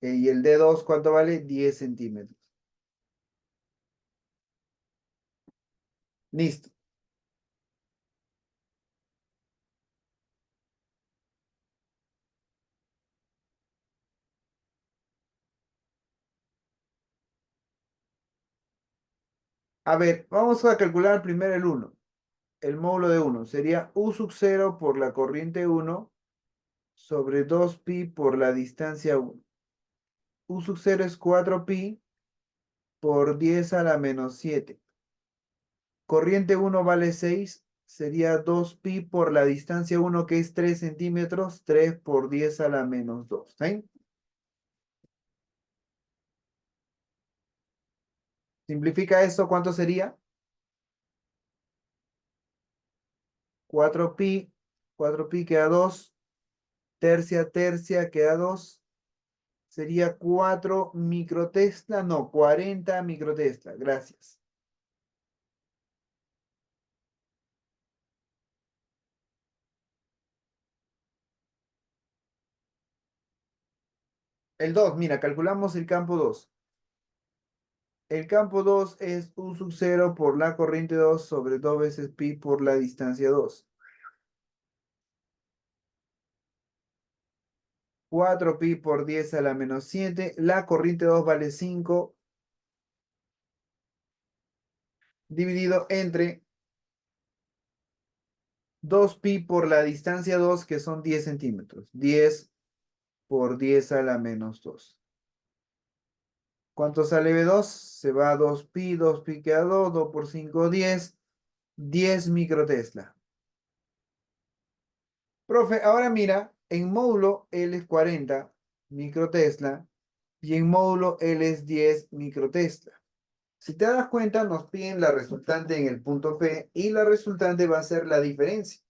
Y el D2, ¿cuánto vale? 10 centímetros. Listo. A ver, vamos a calcular primero el 1. El módulo de 1 sería U sub 0 por la corriente 1 sobre 2pi por la distancia 1. U sub 0 es 4pi por 10 a la menos 7. Corriente 1 vale 6, sería 2pi por la distancia 1 que es 3 centímetros, 3 por 10 a la menos 2. ¿Está bien? Simplifica esto, ¿cuánto sería? 4pi, 4pi queda 2, tercia, tercia queda 2, sería 4 microtesla, no, 40 microtesla, gracias. El 2, mira, calculamos el campo 2. El campo 2 es U sub 0 por la corriente 2 sobre 2 veces pi por la distancia 2. 4pi por 10 a la menos 7. La corriente 2 vale 5. dividido entre 2pi por la distancia 2, que son 10 centímetros. 10 por 10 a la menos 2. ¿Cuánto sale B2? Se va a 2pi, 2pi queda 2, 2 por 5, 10. 10 microtesla. Profe, ahora mira, en módulo L es 40 microtesla y en módulo L es 10 microtesla. Si te das cuenta, nos piden la resultante en el punto P y la resultante va a ser la diferencia.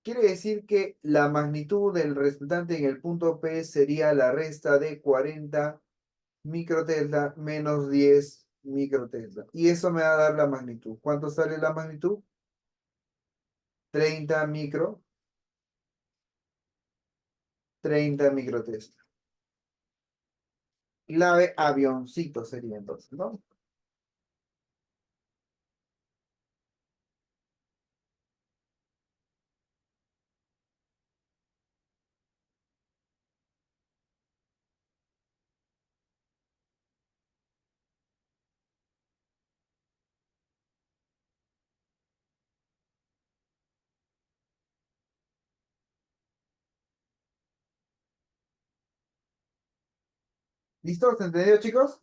Quiere decir que la magnitud del resultante en el punto P sería la resta de 40 microtesla menos 10 microtesla. Y eso me va a dar la magnitud. ¿Cuánto sale la magnitud? 30 microtesla. Clave avioncito sería entonces, ¿no? ¿Listo? ¿Se entendió, chicos?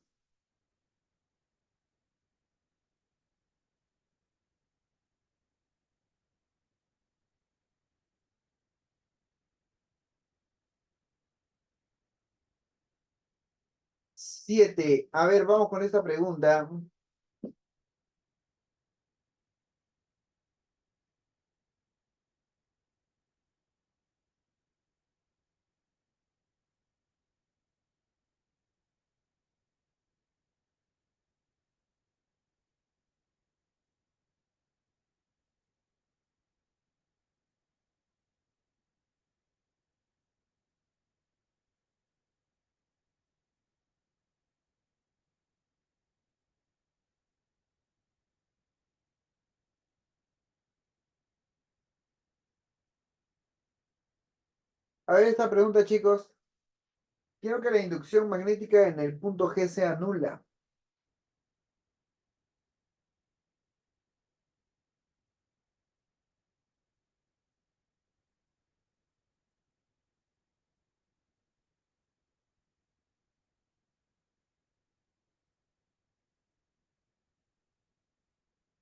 7. A ver, vamos con esta pregunta. A ver esta pregunta, chicos. Quiero que la inducción magnética en el punto G sea nula.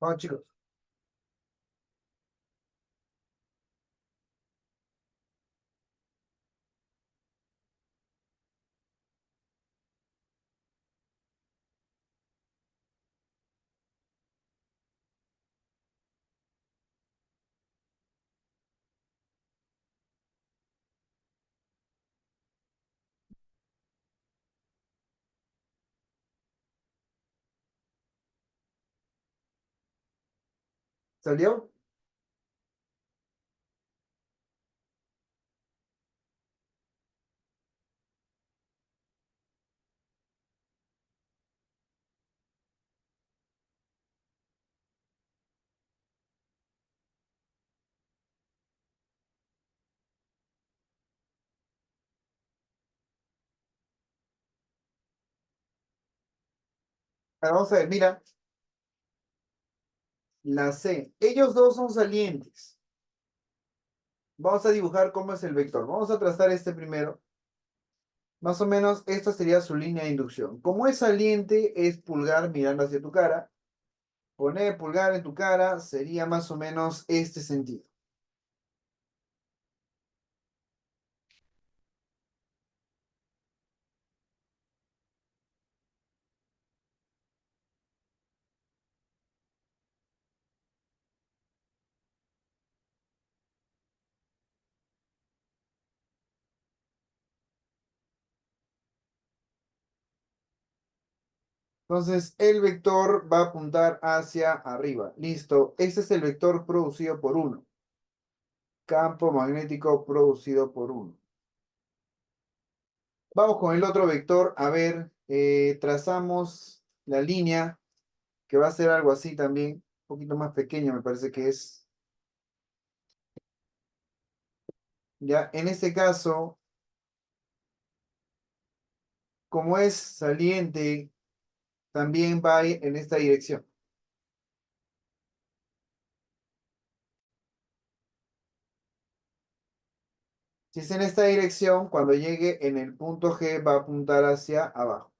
Vamos, chicos. ¿Salió? Ahora vamos a ver, mira. La C. Ellos dos son salientes. Vamos a dibujar cómo es el vector. Vamos a trazar este primero. Más o menos, esta sería su línea de inducción. Como es saliente, es pulgar mirando hacia tu cara. Poner pulgar en tu cara sería más o menos este sentido. Entonces, el vector va a apuntar hacia arriba. Listo. Este es el vector producido por uno. Campo magnético producido por uno. Vamos con el otro vector. A ver, trazamos la línea, que va a ser algo así también. Un poquito más pequeño, me parece que es. Ya, en este caso, como es saliente, también va a ir en esta dirección. Si es en esta dirección, cuando llegue en el punto G va a apuntar hacia abajo.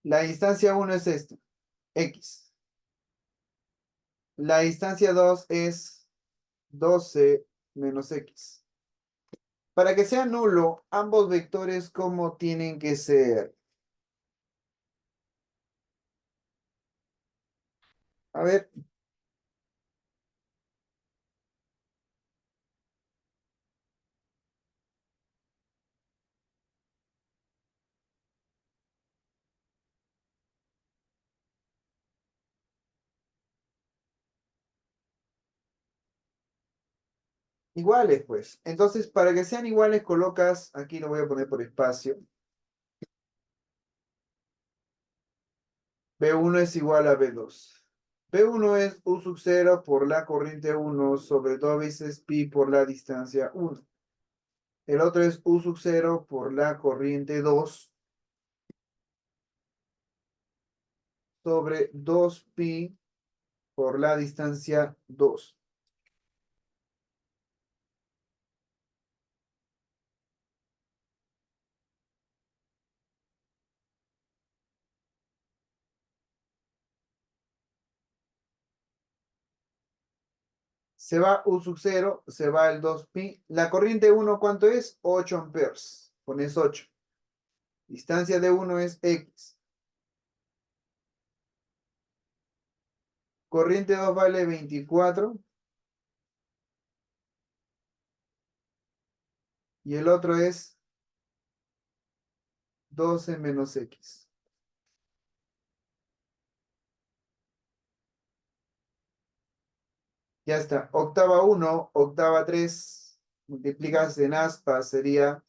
La distancia uno es esta, X. La distancia 2 es 12 menos X. Para que sea nulo, ambos vectores, ¿cómo tienen que ser? A ver, iguales, pues. Entonces, para que sean iguales, colocas, aquí lo voy a poner por espacio. B1 es igual a B2. B1 es U sub 0 por la corriente 1 sobre 2 veces pi por la distancia 1. El otro es U sub 0 por la corriente 2 sobre 2 pi por la distancia 2. Se va U sub 0, se va el 2 pi. La corriente 1, ¿cuánto es? 8 amperes. Pones 8. Distancia de 1 es X. Corriente 2 vale 24 y el otro es 12 menos X. Ya está. Octava 1, octava 3. Multiplicas en aspa, sería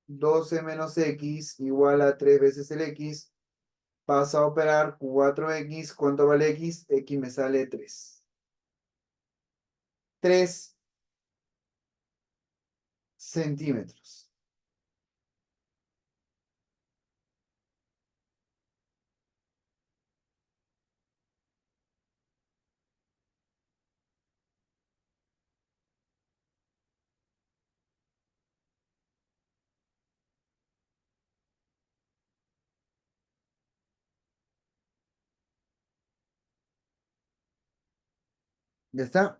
12 menos X igual a 3 veces el X. Pasa a operar 4X. ¿Cuánto vale X? X me sale 3. 3 centímetros. ¿Ya está?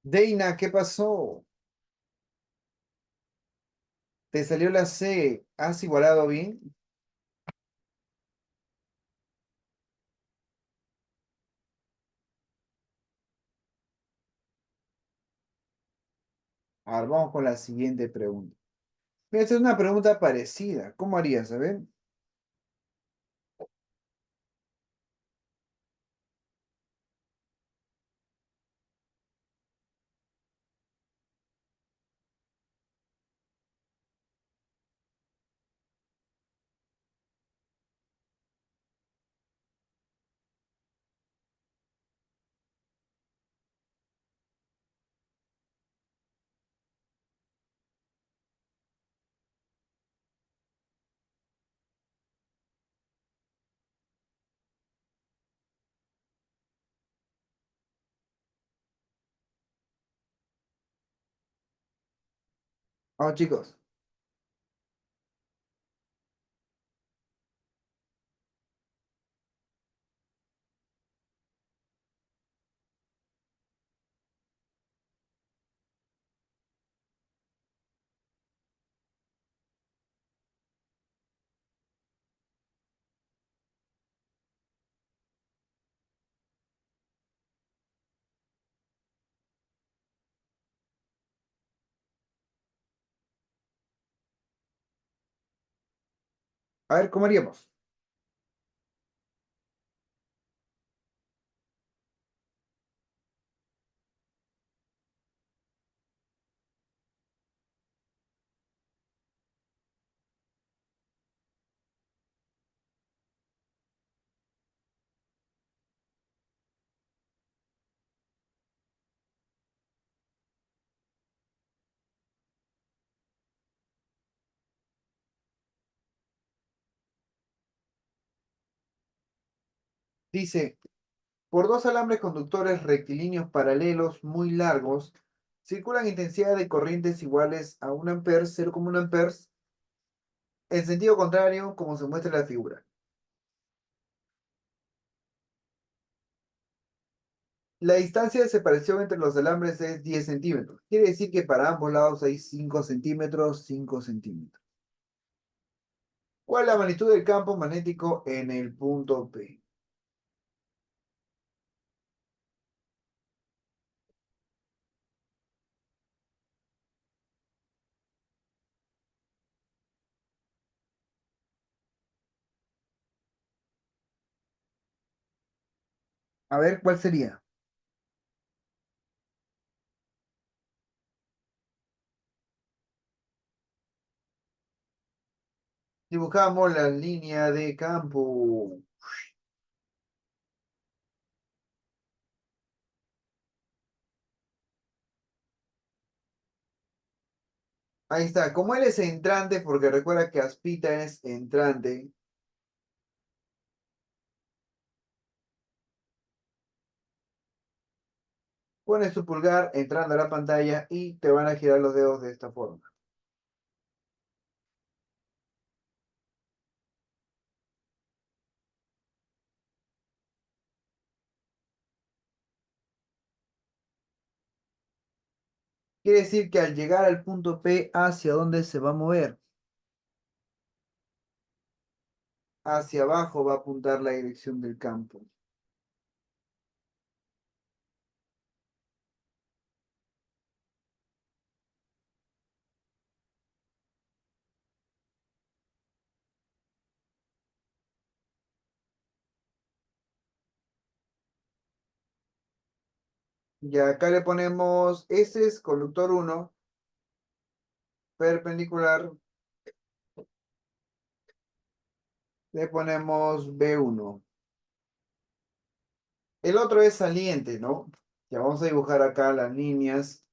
Deina, ¿qué pasó? Te salió la C. ¿Has igualado bien? A ver, vamos con la siguiente pregunta. Mira, esta es una pregunta parecida. ¿Cómo harías? A ver. Vamos, chicos. A ver, ¿cómo haríamos? Dice, por dos alambres conductores rectilíneos paralelos muy largos, circulan intensidades de corrientes iguales a 1 amperes, 0,1 amperes, en sentido contrario, como se muestra en la figura. La distancia de separación entre los alambres es 10 centímetros. Quiere decir que para ambos lados hay 5 centímetros, 5 centímetros. ¿Cuál es la magnitud del campo magnético en el punto P? A ver, ¿cuál sería? Dibujamos la línea de campo. Ahí está. Como él es entrante, porque recuerda que aspita es entrante, pones tu pulgar entrando a la pantalla y te van a girar los dedos de esta forma. Quiere decir que al llegar al punto P, ¿hacia dónde se va a mover? Hacia abajo va a apuntar la dirección del campo. Y acá le ponemos, ese es conductor uno perpendicular, le ponemos B1. El otro es saliente, ¿no? Ya vamos a dibujar acá las líneas.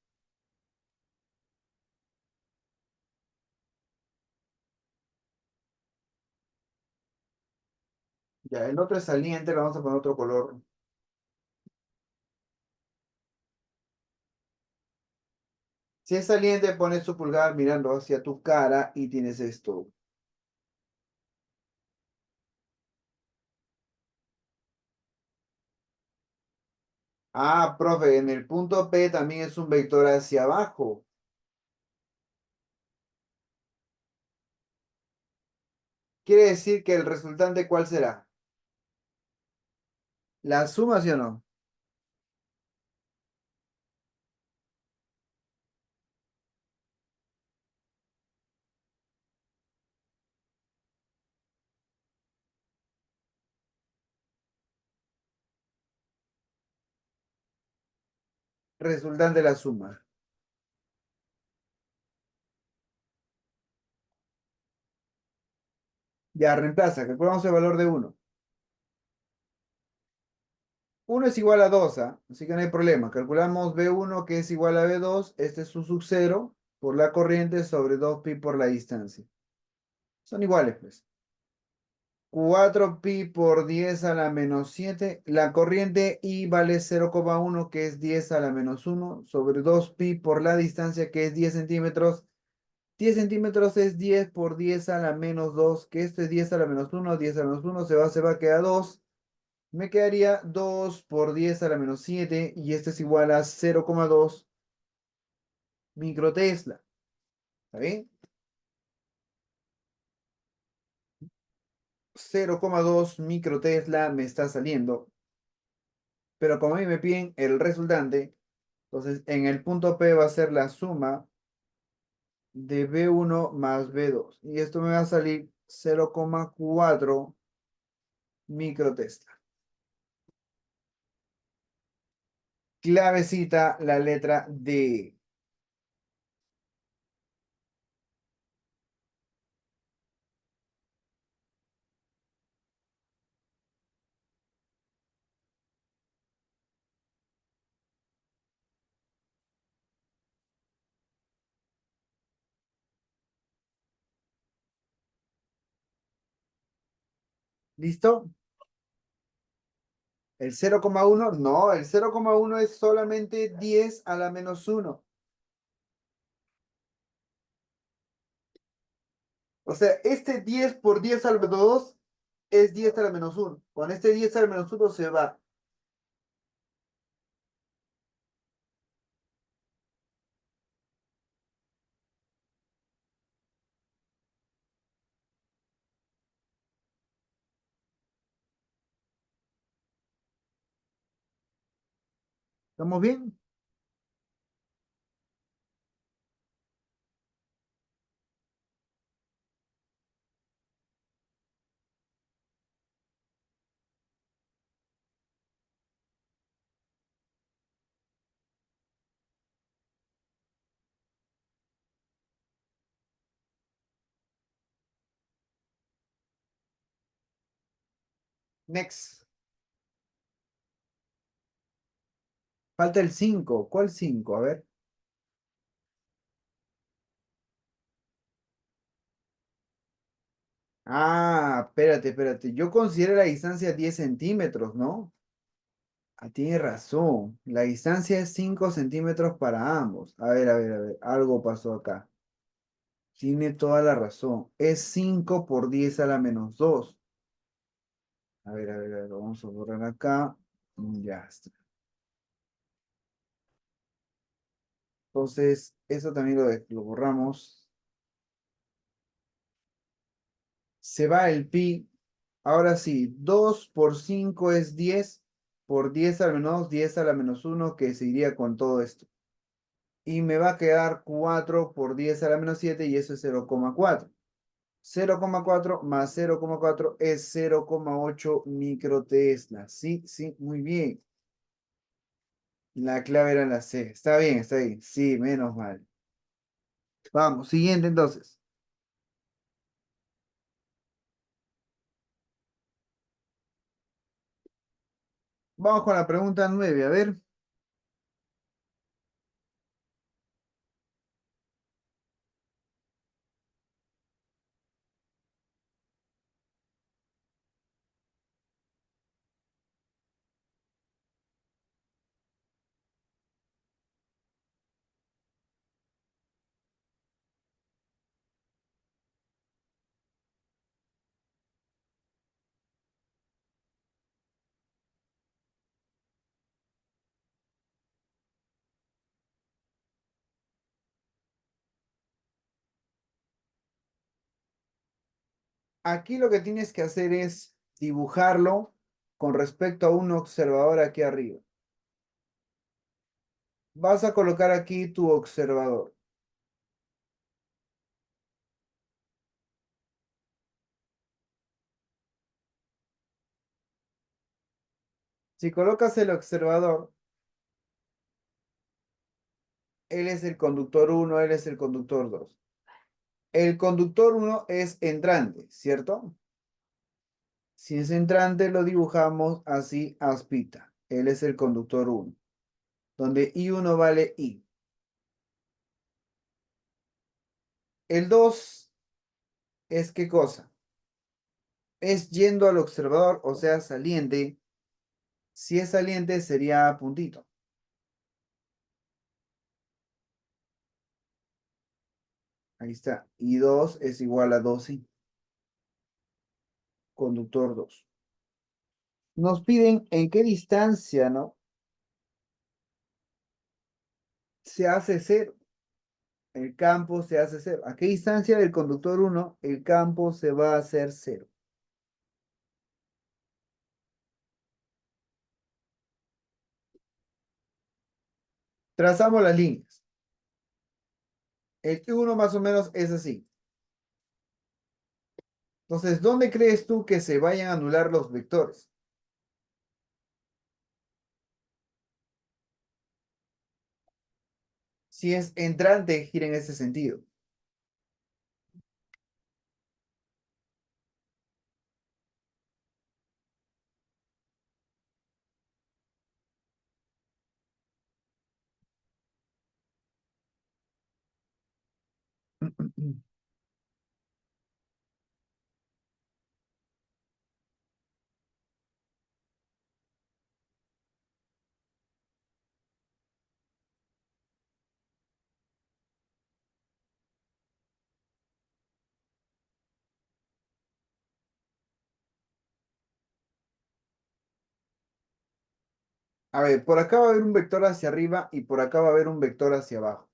Ya, el otro es saliente, le vamos a poner otro color. Si es saliente, pones tu pulgar mirando hacia tu cara y tienes esto. Ah, profe, en el punto P también es un vector hacia abajo. Quiere decir que el resultante, ¿cuál será? ¿La suma, sí o no? Resultante de la suma. Ya, reemplaza, calculamos el valor de uno. Uno es igual a 2, ¿ah? Así que no hay problema. Calculamos B1 que es igual a B2. Este es su sub-cero por la corriente sobre 2pi por la distancia. Son iguales, pues. 4pi por 10 a la menos 7. La corriente I vale 0,1 que es 10 a la menos 1 sobre 2pi por la distancia que es 10 centímetros. 10 centímetros es 10 por 10 a la menos 2, que esto es 10 a la menos 1. 10 a la menos 1 se va, queda 2. Me quedaría 2 por 10 a la menos 7 y esto es igual a 0,2 microtesla. ¿Está bien? 0,2 microtesla me está saliendo. Pero como a mí me piden el resultante, entonces en el punto P va a ser la suma de B1 más B2. Y esto me va a salir 0,4 microtesla. Clavecita, la letra D. ¿Listo? El 0,1 no, el 0,1 es solamente 10 a la menos uno. O sea, este 10 por 10 al menos 2 es 10 a la menos uno. Con este 10 a la menos uno se va. ¿Estamos bien? Next. Falta el 5. ¿Cuál 5? A ver. Ah, espérate, espérate. Yo considero la distancia 10 centímetros, ¿no? Ah, tienes razón. La distancia es 5 centímetros para ambos. A ver, a ver, a ver. Algo pasó acá. Tiene toda la razón. Es 5 por 10 a la menos 2. A ver. Vamos a borrar acá. Ya está. Entonces, eso también lo borramos. Se va el pi. Ahora sí, 2 por 5 es 10. Por 10 a la menos 10 a la menos uno, que se iría con todo esto. Y me va a quedar 4 por 10 a la menos 7 y eso es 0,4. 0,4 más 0,4 es 0,8 microtesla. Sí, sí, muy bien. La clave era la C. Está bien, está bien. Sí, menos mal. Vamos, siguiente entonces. Vamos con la pregunta 9. A ver, aquí lo que tienes que hacer es dibujarlo con respecto a un observador aquí arriba. Vas a colocar aquí tu observador. Si colocas el observador, él es el conductor uno, él es el conductor 2. El conductor uno es entrante, ¿cierto? Si es entrante, lo dibujamos así, aspita. Él es el conductor uno, donde I1 vale I. El 2 es ¿qué cosa? Es yendo al observador, o sea, saliente. Si es saliente, sería puntito. Ahí está. I2 es igual a 2I, conductor 2. Nos piden en qué distancia, ¿no? Se hace cero. El campo se hace cero. ¿A qué distancia del conductor uno el campo se va a hacer cero? Trazamos las líneas. El Q1 más o menos es así. Entonces, ¿dónde crees tú que se vayan a anular los vectores? Si es entrante, gira en ese sentido. A ver, por acá va a haber un vector hacia arriba y por acá va a haber un vector hacia abajo.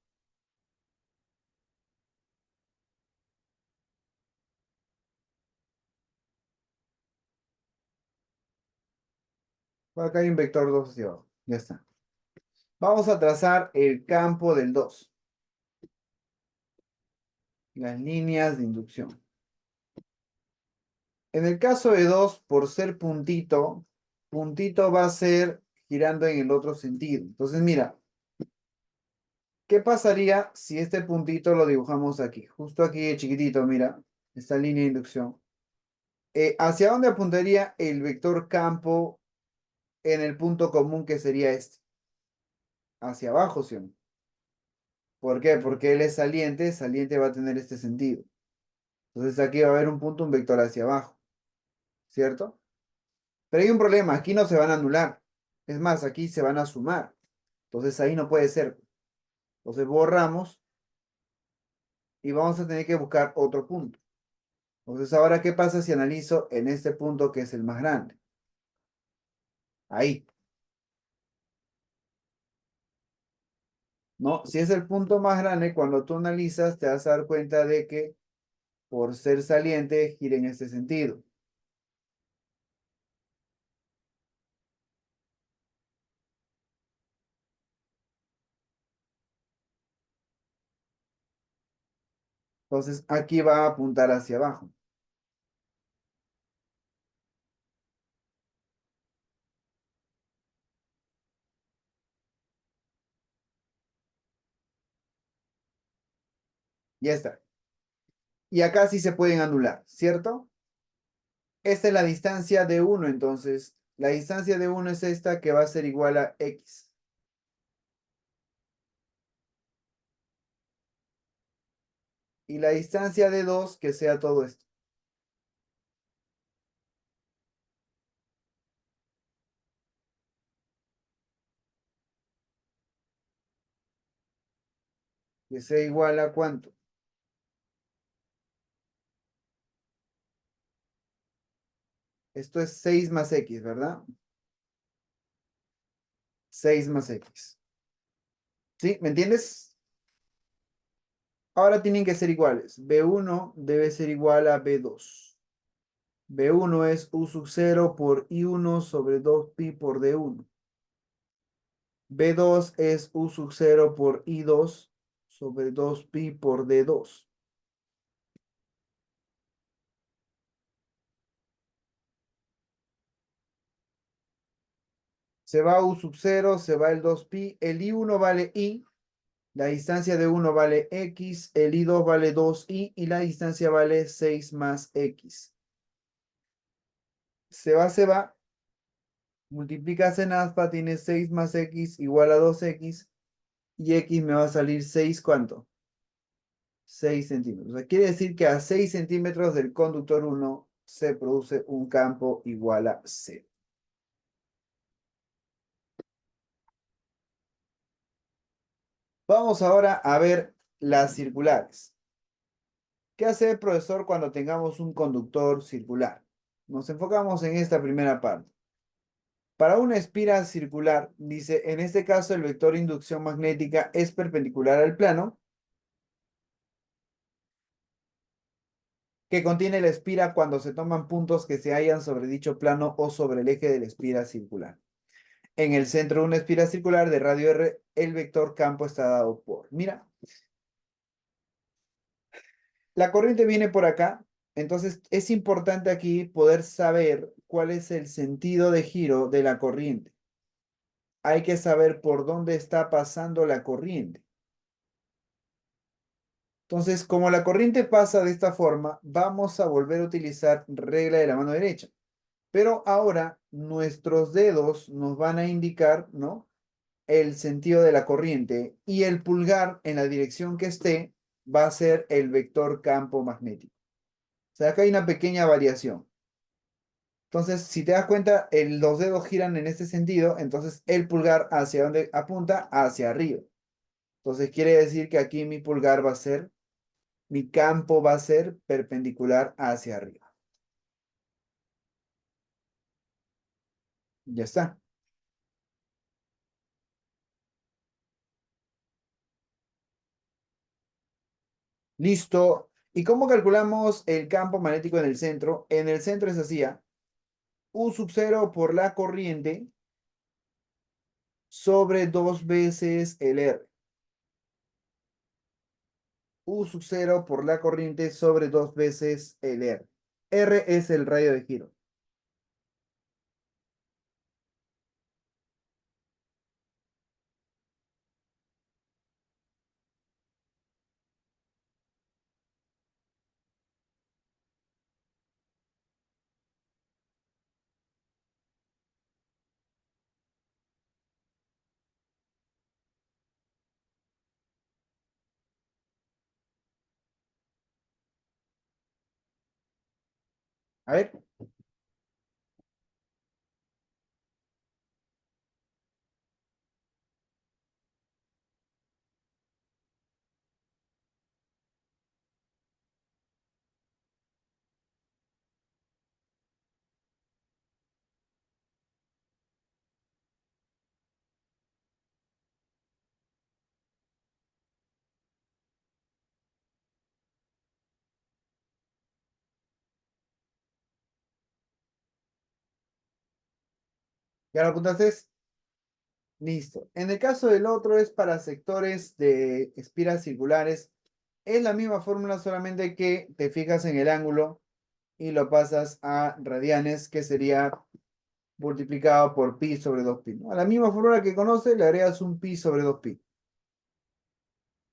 Por acá hay un vector 2 hacia abajo. Ya está. Vamos a trazar el campo del 2. Las líneas de inducción. En el caso de 2, por ser puntito, puntito va a ser girando en el otro sentido. Entonces, mira, ¿qué pasaría si este puntito lo dibujamos aquí? Justo aquí, chiquitito, mira, esta línea de inducción. ¿Hacia dónde apuntaría el vector campo en el punto común que sería este? Hacia abajo, ¿sí o no? ¿Por qué? Porque él es saliente, saliente va a tener este sentido. Entonces aquí va a haber un punto, un vector hacia abajo, ¿cierto? Pero hay un problema, aquí no se van a anular. Es más, aquí se van a sumar. Entonces ahí no puede ser. Entonces borramos y vamos a tener que buscar otro punto. Entonces ahora, ¿qué pasa si analizo en este punto que es el más grande? Ahí, ¿no? Si es el punto más grande, cuando tú analizas te vas a dar cuenta de que por ser saliente gira en este sentido. Entonces aquí va a apuntar hacia abajo. Ya está. Y acá sí se pueden anular, ¿cierto? Esta es la distancia de uno, entonces la distancia de uno es esta que va a ser igual a x. Y la distancia de 2 que sea todo esto, que sea igual a ¿cuánto? Esto es 6 más x, ¿verdad? 6 más x. ¿Sí? ¿Me entiendes? Ahora tienen que ser iguales. B1 debe ser igual a B2. B1 es U sub 0 por I1 sobre 2pi por D1. B2 es U sub 0 por I2 sobre 2pi por D2. Se va U sub 0, se va el 2pi. El I1 vale I. La distancia de 1 vale x, el I2 vale 2i y la distancia vale 6 más x. Se va, multiplicas en aspa, tienes 6 más x igual a 2x y x me va a salir 6, ¿cuánto? 6 centímetros. O sea, quiere decir que a 6 centímetros del conductor 1 se produce un campo igual a 0. Vamos ahora a ver las circulares. ¿Qué hace el profesor cuando tengamos un conductor circular? Nos enfocamos en esta primera parte. Para una espira circular, dice, en este caso el vector de inducción magnética es perpendicular al plano que contiene la espira cuando se toman puntos que se hallan sobre dicho plano o sobre el eje de la espira circular. En el centro de una espira circular de radio R, el vector campo está dado por, mira, la corriente viene por acá, entonces es importante aquí poder saber cuál es el sentido de giro de la corriente. Hay que saber por dónde está pasando la corriente. Entonces, como la corriente pasa de esta forma, vamos a volver a utilizar regla de la mano derecha. Pero ahora nuestros dedos nos van a indicar, ¿no? El sentido de la corriente y el pulgar en la dirección que esté va a ser el vector campo magnético. O sea, acá hay una pequeña variación. Entonces, si te das cuenta, los dedos giran en este sentido, entonces el pulgar hacia dónde apunta, hacia arriba. Entonces quiere decir que aquí mi pulgar va a ser, mi campo va a ser perpendicular hacia arriba. Ya está. Listo. ¿Y cómo calculamos el campo magnético en el centro? En el centro es así, ¿ah? U sub 0 por la corriente sobre dos veces el R. U sub 0 por la corriente sobre dos veces el R. R es el radio de giro. A ver, ¿ya lo apuntaste? Listo. En el caso del otro es para sectores de espiras circulares. Es la misma fórmula, solamente que te fijas en el ángulo y lo pasas a radianes, que sería multiplicado por pi sobre 2pi, ¿no? A la misma fórmula que conoces le agregas un pi sobre 2pi.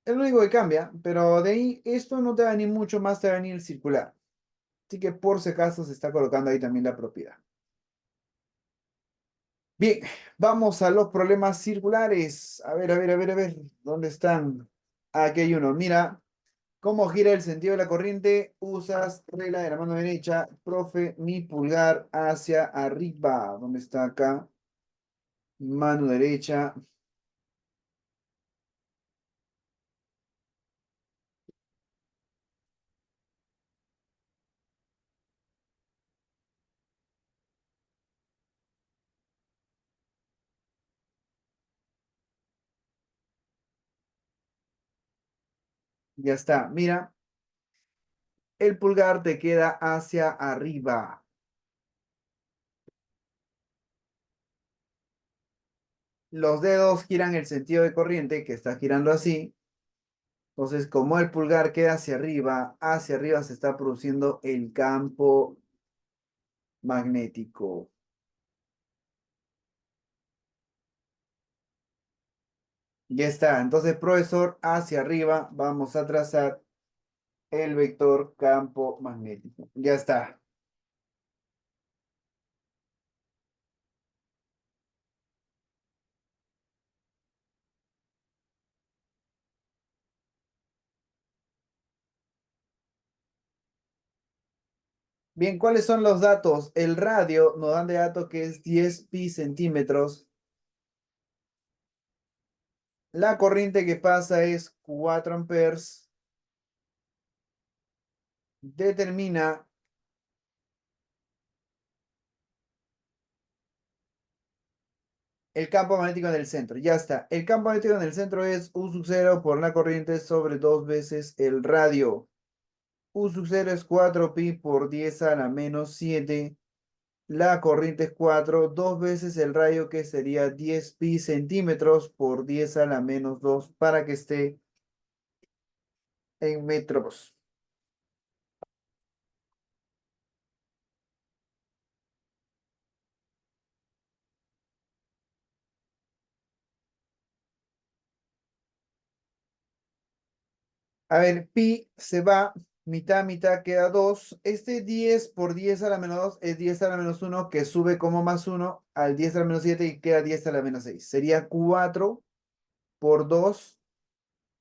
Es lo único que cambia, pero de ahí esto no te va a venir mucho más, te va a venir el circular. Así que por si acaso se está colocando ahí también la propiedad. Bien, vamos a los problemas circulares. A ver, a ver, a ver, a ver, ¿dónde están? Aquí hay uno. Mira, ¿cómo gira el sentido de la corriente? Usas regla de la mano derecha. Profe, mi pulgar hacia arriba. ¿Dónde está acá? Mano derecha. Ya está. Mira, el pulgar te queda hacia arriba. Los dedos giran el sentido de corriente, que está girando así. Entonces, como el pulgar queda hacia arriba se está produciendo el campo magnético. Ya está. Entonces, profesor, hacia arriba vamos a trazar el vector campo magnético. Ya está. Bien, ¿cuáles son los datos? El radio nos dan de dato que es 10 pi centímetros. La corriente que pasa es 4 amperes. Determina el campo magnético en el centro. Ya está. El campo magnético en el centro es U sub 0 por la corriente sobre dos veces el radio. U sub 0 es 4 pi por 10 a la menos 7. La corriente es 4, dos veces el radio, que sería 10 pi centímetros por 10 a la menos 2, para que esté en metros. A ver, pi se va, mitad, mitad, queda 2. Este 10 por 10 a la menos 2 es 10 a la menos 1, que sube como más 1 al 10 a la menos 7 y queda 10 a la menos 6. Sería 4 por 2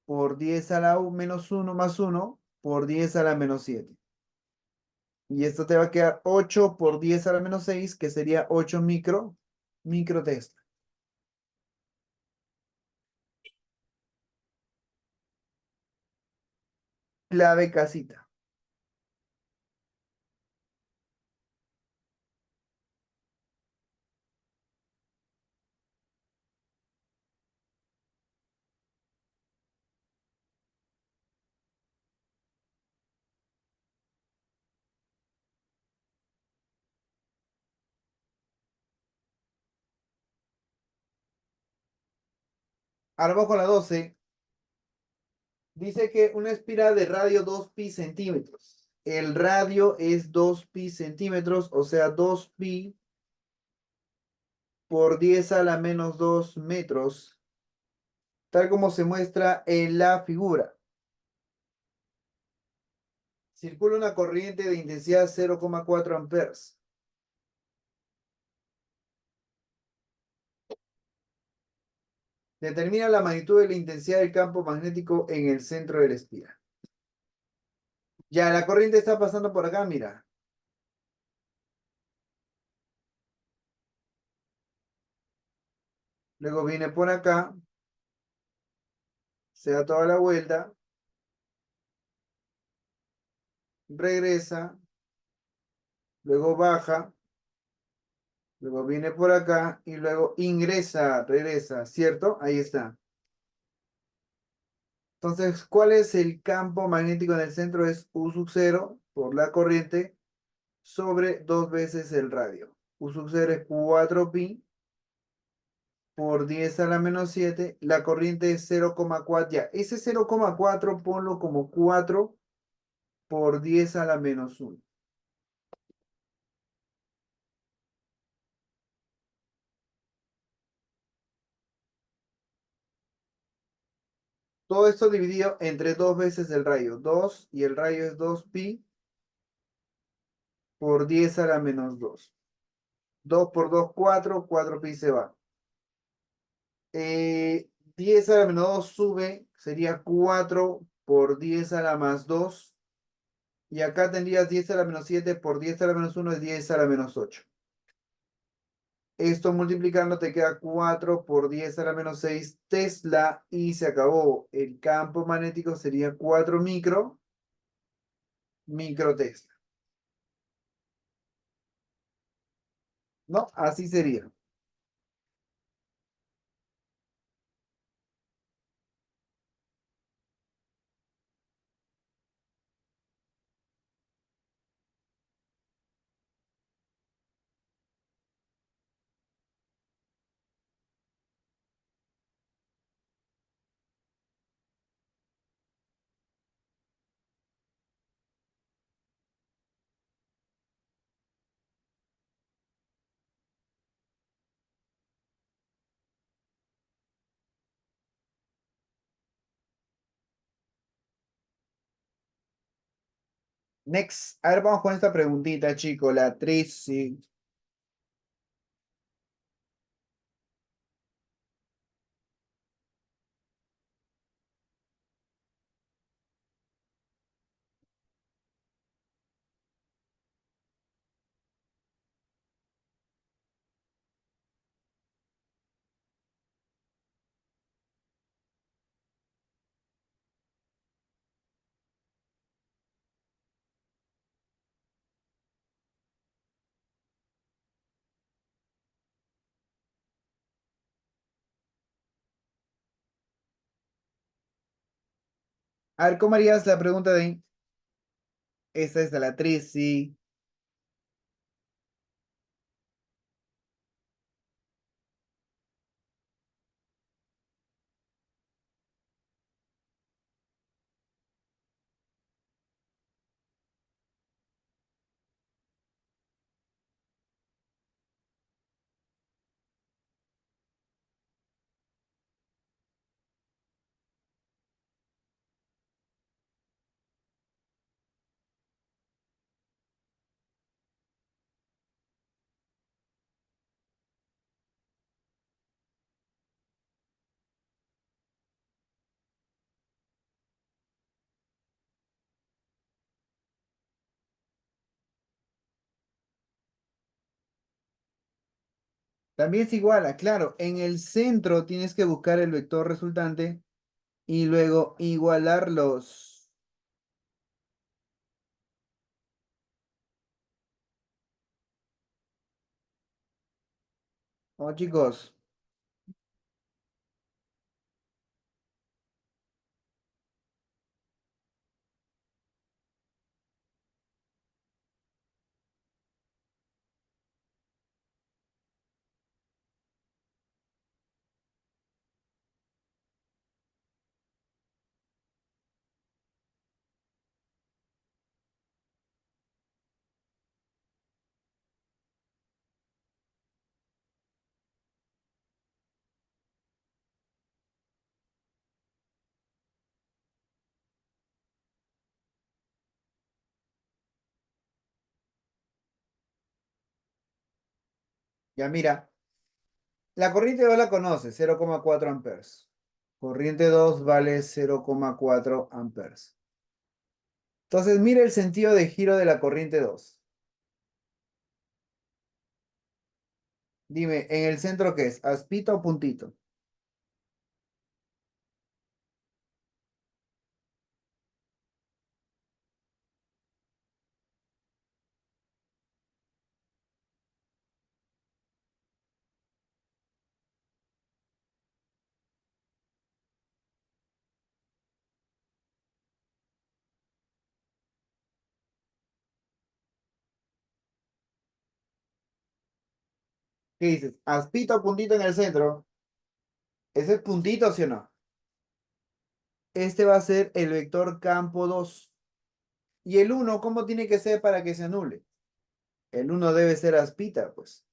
por 10 a la menos 1 más 1 por 10 a la menos 7. Y esto te va a quedar 8 por 10 a la menos 6, que sería 8 micro Tesla. Clave casita. Ahora vamos con la 12. Dice que una espiral de radio 2 pi centímetros. El radio es 2 pi centímetros, o sea, 2 pi por 10 a la menos 2 metros, tal como se muestra en la figura. Circula una corriente de intensidad 0,4 amperes. Determina la magnitud de la intensidad del campo magnético en el centro de la espiral. Ya, la corriente está pasando por acá, mira. Luego viene por acá, se da toda la vuelta, regresa, luego baja, luego viene por acá y luego ingresa, regresa, ¿cierto? Ahí está. Entonces, ¿cuál es el campo magnético en el centro? Es U sub 0 por la corriente sobre 2 veces el radio. U sub 0 es 4 pi por 10 a la menos 7. La corriente es 0,4. Ya, ese 0,4 ponlo como 4 por 10 a la menos 1. Todo esto dividido entre 2 veces el radio. 2 y el radio es 2 pi por 10 a la menos 2. 2 por 2, 4. 4 pi se va. 10 a la menos 2 sube, sería 4 por 10 a la más 2. Y acá tendrías 10 a la menos 7 por 10 a la menos 1 es 10 a la menos 8. Esto multiplicando te queda 4 por 10 a la menos 6 Tesla y se acabó. El campo magnético sería 4 micro Tesla. ¿No? Así sería. Next. A ver, vamos con esta preguntita, chico. La 13. A ver, ¿cómo harías la pregunta de... Esta es de la 13. También es igual, claro. En el centro tienes que buscar el vector resultante y luego igualarlos. Oh, chicos. Ya mira, la corriente 2 la conoce, 0,4 amperes. Corriente 2 vale 0,4 amperes. Entonces, mira el sentido de giro de la corriente 2. Dime, ¿en el centro qué es? ¿Aspita o puntito? ¿Qué dices? ¿Aspita o puntito en el centro? ¿Ese es puntito, sí o no? Este va a ser el vector campo 2. ¿Y el uno cómo tiene que ser para que se anule? El uno debe ser aspita, pues.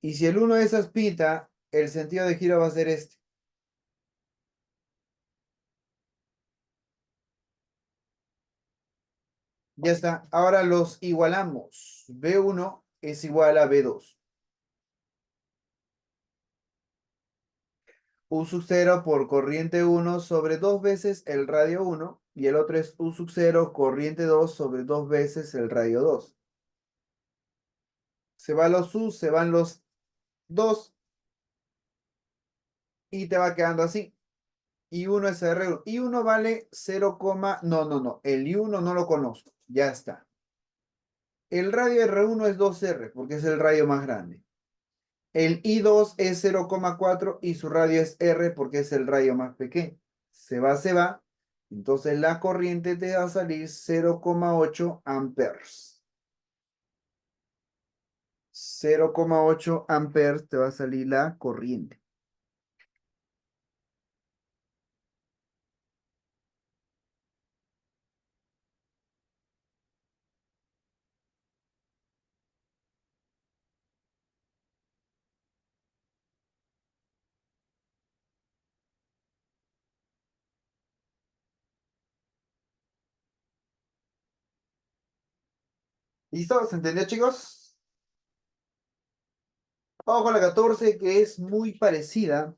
Y si el uno es aspita, el sentido de giro va a ser este. Ya está. Ahora los igualamos. B1 es igual a B2. U sub 0 por corriente 1 sobre 2 veces el radio 1. Y el otro es U sub 0 corriente 2 sobre 2 veces el radio 2. Se van los U, se van los 2 y te va quedando así. Y uno es R1. Y uno vale 0, no, no, no. El I1 no lo conozco. Ya está. El radio R1 es 2R porque es el radio más grande. El I2 es 0,4 y su radio es R porque es el radio más pequeño. Se va, se va. Entonces la corriente te va a salir 0,8 amperes. 0,8 amperes te va a salir la corriente. ¿Listo? ¿Se entendió, chicos? Vamos con la 14 que es muy parecida.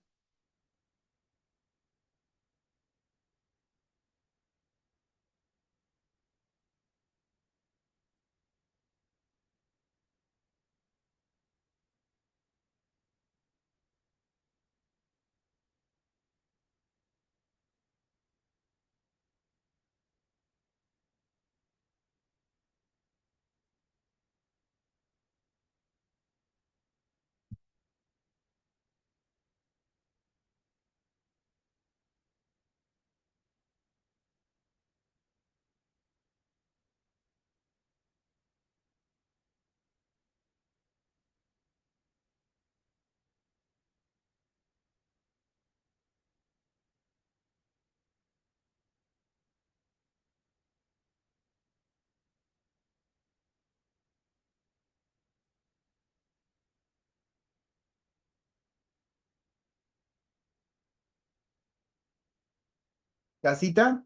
Casita.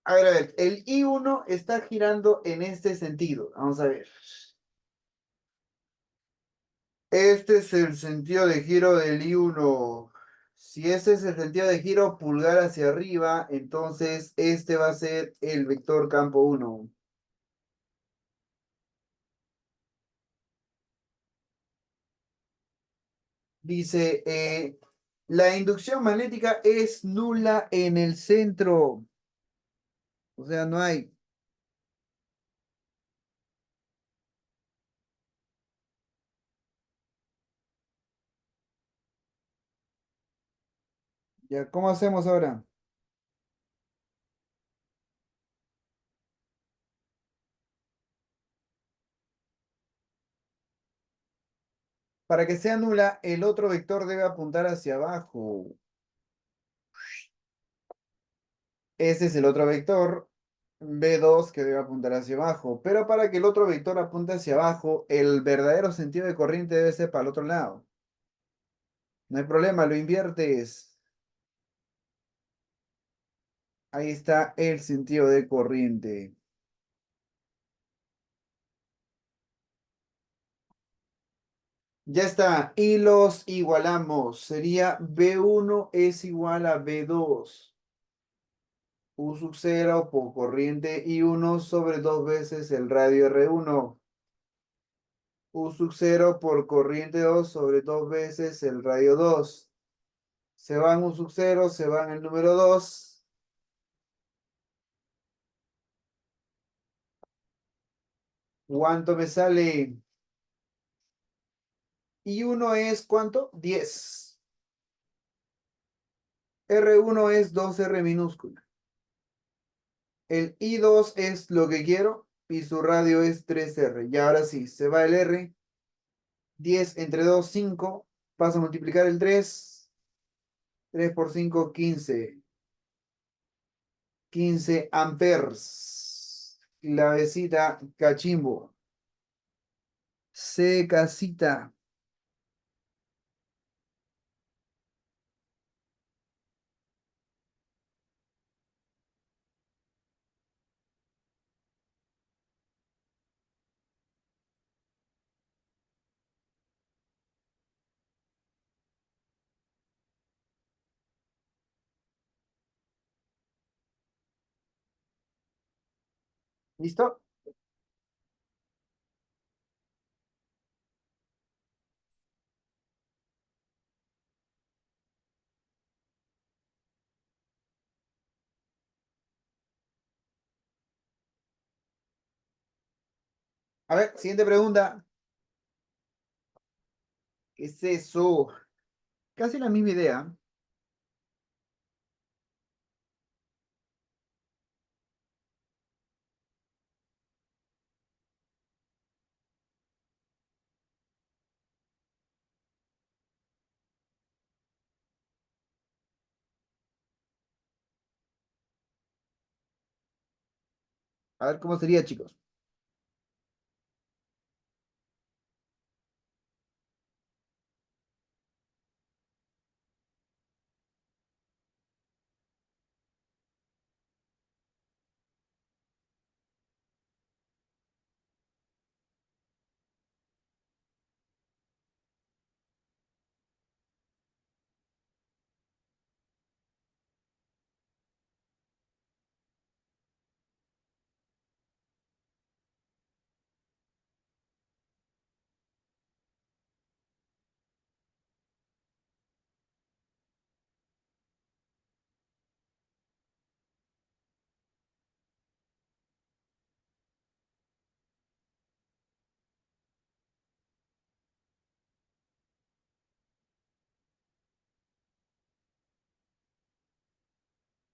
A ver, el I1 está girando en este sentido. Vamos a ver. Este es el sentido de giro del I1. Si ese es el sentido de giro pulgar hacia arriba, entonces este va a ser el vector campo 1. Dice, la inducción magnética es nula en el centro. O sea, no hay. Ya, ¿cómo hacemos ahora? Para que sea nula, el otro vector debe apuntar hacia abajo. Ese es el otro vector. B2 que debe apuntar hacia abajo. Pero para que el otro vector apunte hacia abajo, el verdadero sentido de corriente debe ser para el otro lado. No hay problema, lo inviertes. Ahí está el sentido de corriente. Ya está. Y los igualamos. Sería B1 es igual a B2. U sub 0 por corriente I1 sobre 2 veces el radio R1. U sub 0 por corriente 2 sobre 2 veces el radio 2. Se van U sub 0, se van el número 2. ¿Cuánto me sale? I1 es ¿cuánto? 10. R1 es 2R minúscula. El I2 es lo que quiero y su radio es 3R. Y ahora sí, se va el R. 10 entre 2, 5. Paso a multiplicar el 3. 3 por 5, 15. 15 amperes. Clavecita cachimbo. C casita. ¿Listo? A ver, siguiente pregunta. ¿Qué es eso? Casi la misma idea. A ver cómo sería, chicos.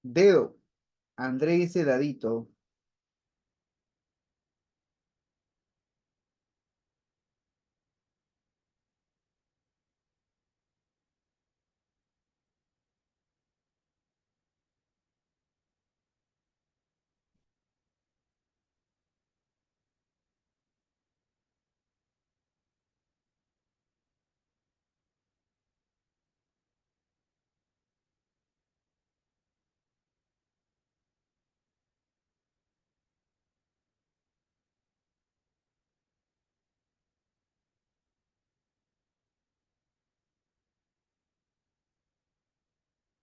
Dedo. Andrés dice dadito.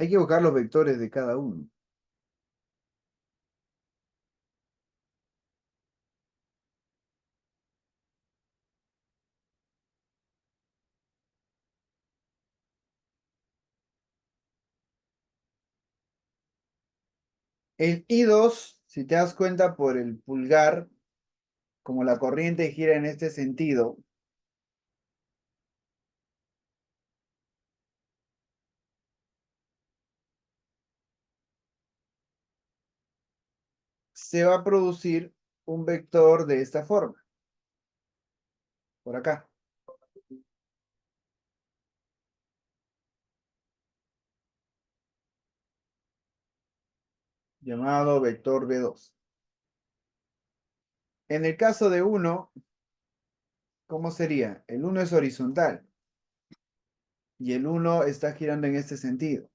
Hay que buscar los vectores de cada uno. El I2, si te das cuenta por el pulgar, como la corriente gira en este sentido, se va a producir un vector de esta forma, por acá, llamado vector B2. En el caso de uno, ¿cómo sería? El uno es horizontal y el uno está girando en este sentido.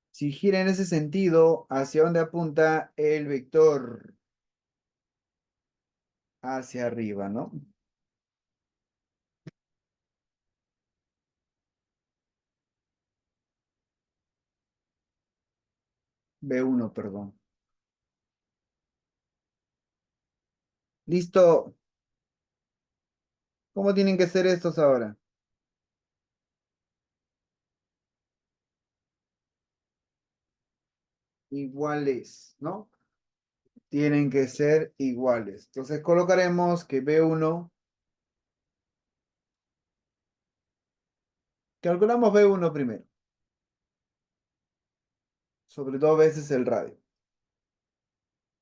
Si gira en ese sentido, ¿hacia dónde apunta el vector? Hacia arriba, ¿no? B1, perdón. Listo. ¿Cómo tienen que ser estos ahora? Iguales, ¿no? Tienen que ser iguales. Entonces colocaremos que B1, calculamos B1 primero, sobre 2 veces el radio.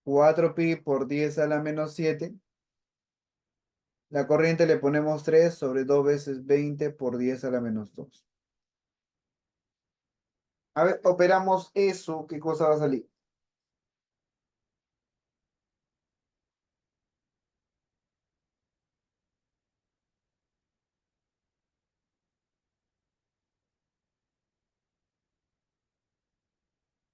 4pi por 10 a la menos 7. La corriente le ponemos 3 sobre 2 veces 20 por 10 a la menos 2. A ver, operamos eso, ¿qué cosa va a salir?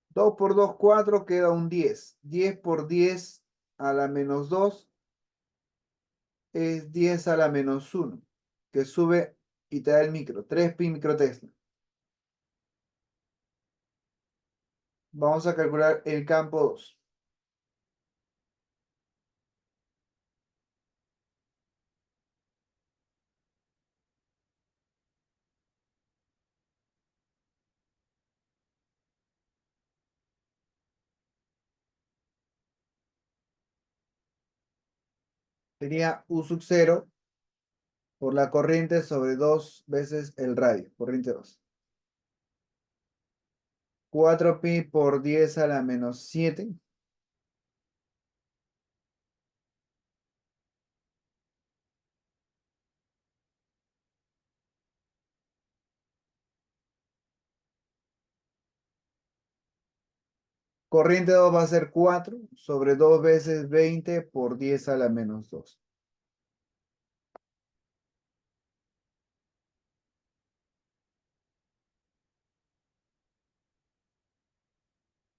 2 por 2, 4, queda un 10. 10 por 10 a la menos 2 es 10 a la menos 1, que sube y te da el micro, 3 pi microtesla. Vamos a calcular el campo 2. Sería U sub 0 por la corriente sobre 2 veces el radio, corriente 2. 4 pi por 10 a la menos 7. Corriente 2 va a ser 4 sobre 2 veces 20 por 10 a la menos 2.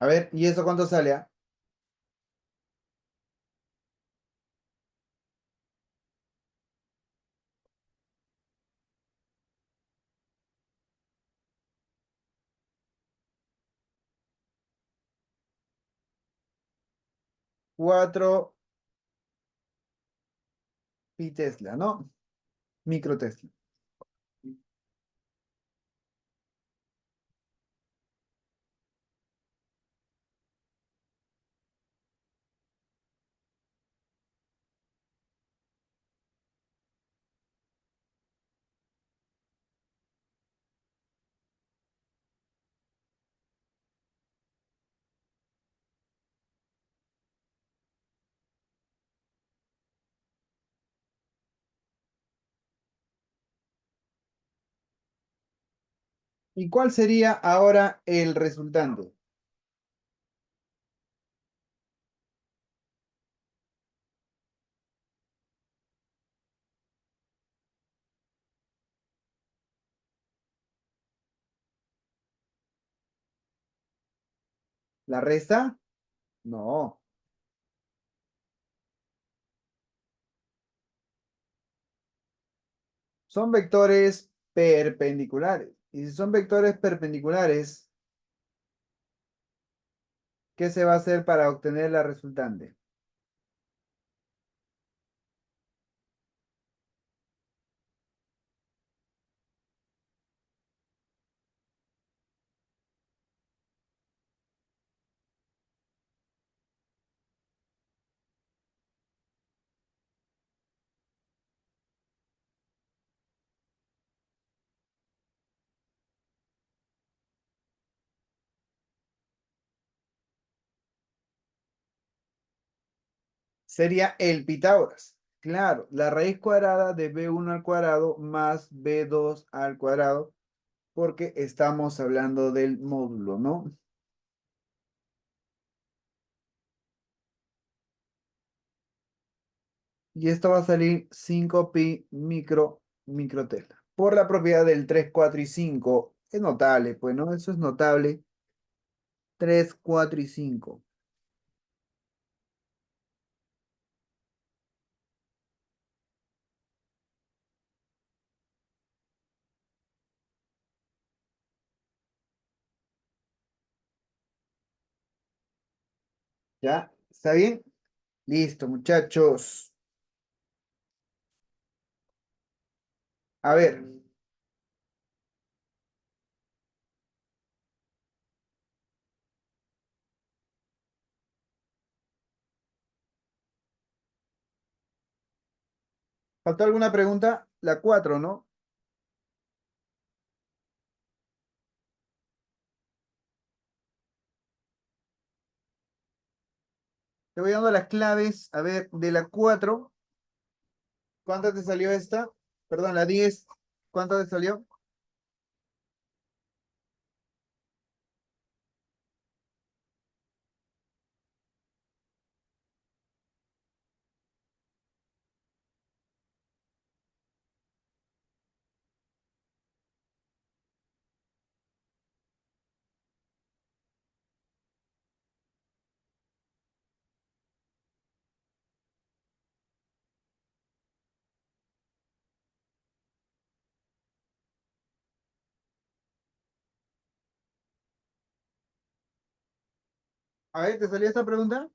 A ver, ¿y eso cuánto sale? 4 pi Tesla, ¿no? Micro Tesla. ¿Y cuál sería ahora el resultante? ¿La resta? No. Son vectores perpendiculares. Y si son vectores perpendiculares, ¿qué se va a hacer para obtener la resultante? Sería el Pitágoras. Claro, la raíz cuadrada de b1 al cuadrado más b2 al cuadrado, porque estamos hablando del módulo, ¿no? Y esto va a salir 5 pi microtesla. Por la propiedad del 3, 4 y 5, es notable, pues, ¿no? Eso es notable. 3, 4 y 5. ¿Ya? ¿Está bien? Listo, muchachos. A ver, ¿faltó alguna pregunta? La 4, ¿no? Te voy dando las claves. A ver, de la 4, ¿cuánto te salió esta? Perdón, la 10, ¿cuánto te salió? A ver, ¿te salió esta pregunta?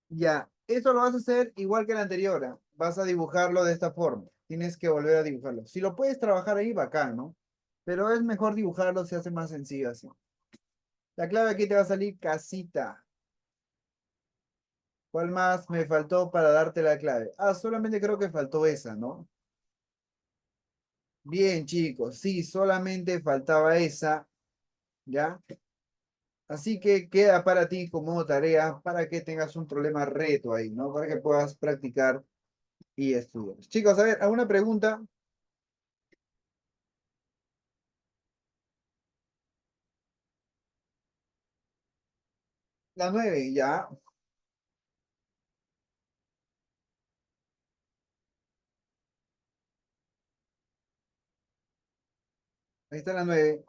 Ya, esto lo vas a hacer igual que la anterior. ¿Ah? Vas a dibujarlo de esta forma. Tienes que volver a dibujarlo. Si lo puedes trabajar ahí, bacán, ¿no? Pero es mejor dibujarlo, se hace más sencillo así. La clave aquí te va a salir casita. ¿Cuál más me faltó para darte la clave? Ah, solamente creo que faltó esa, ¿no? Bien, chicos, sí, solamente faltaba esa, ¿ya? Así que queda para ti como tarea para que tengas un problema reto ahí, ¿no? Para que puedas practicar y estudiar. Chicos, a ver, ¿alguna pregunta? La 9, ya. Ahí está la 9.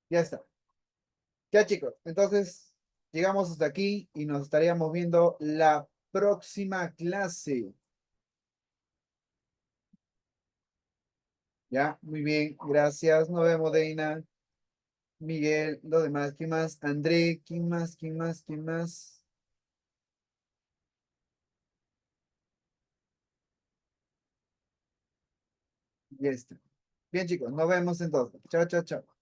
Ya está. Ya, chicos. Entonces, llegamos hasta aquí y nos estaríamos viendo la próxima clase. Ya, muy bien. Gracias. Nos vemos, Deina. Miguel, lo demás. ¿Quién más? André. ¿Quién más? ¿Quién más? ¿Quién más? Ya está. Bien, chicos. Nos vemos entonces. Chao, chao, chao.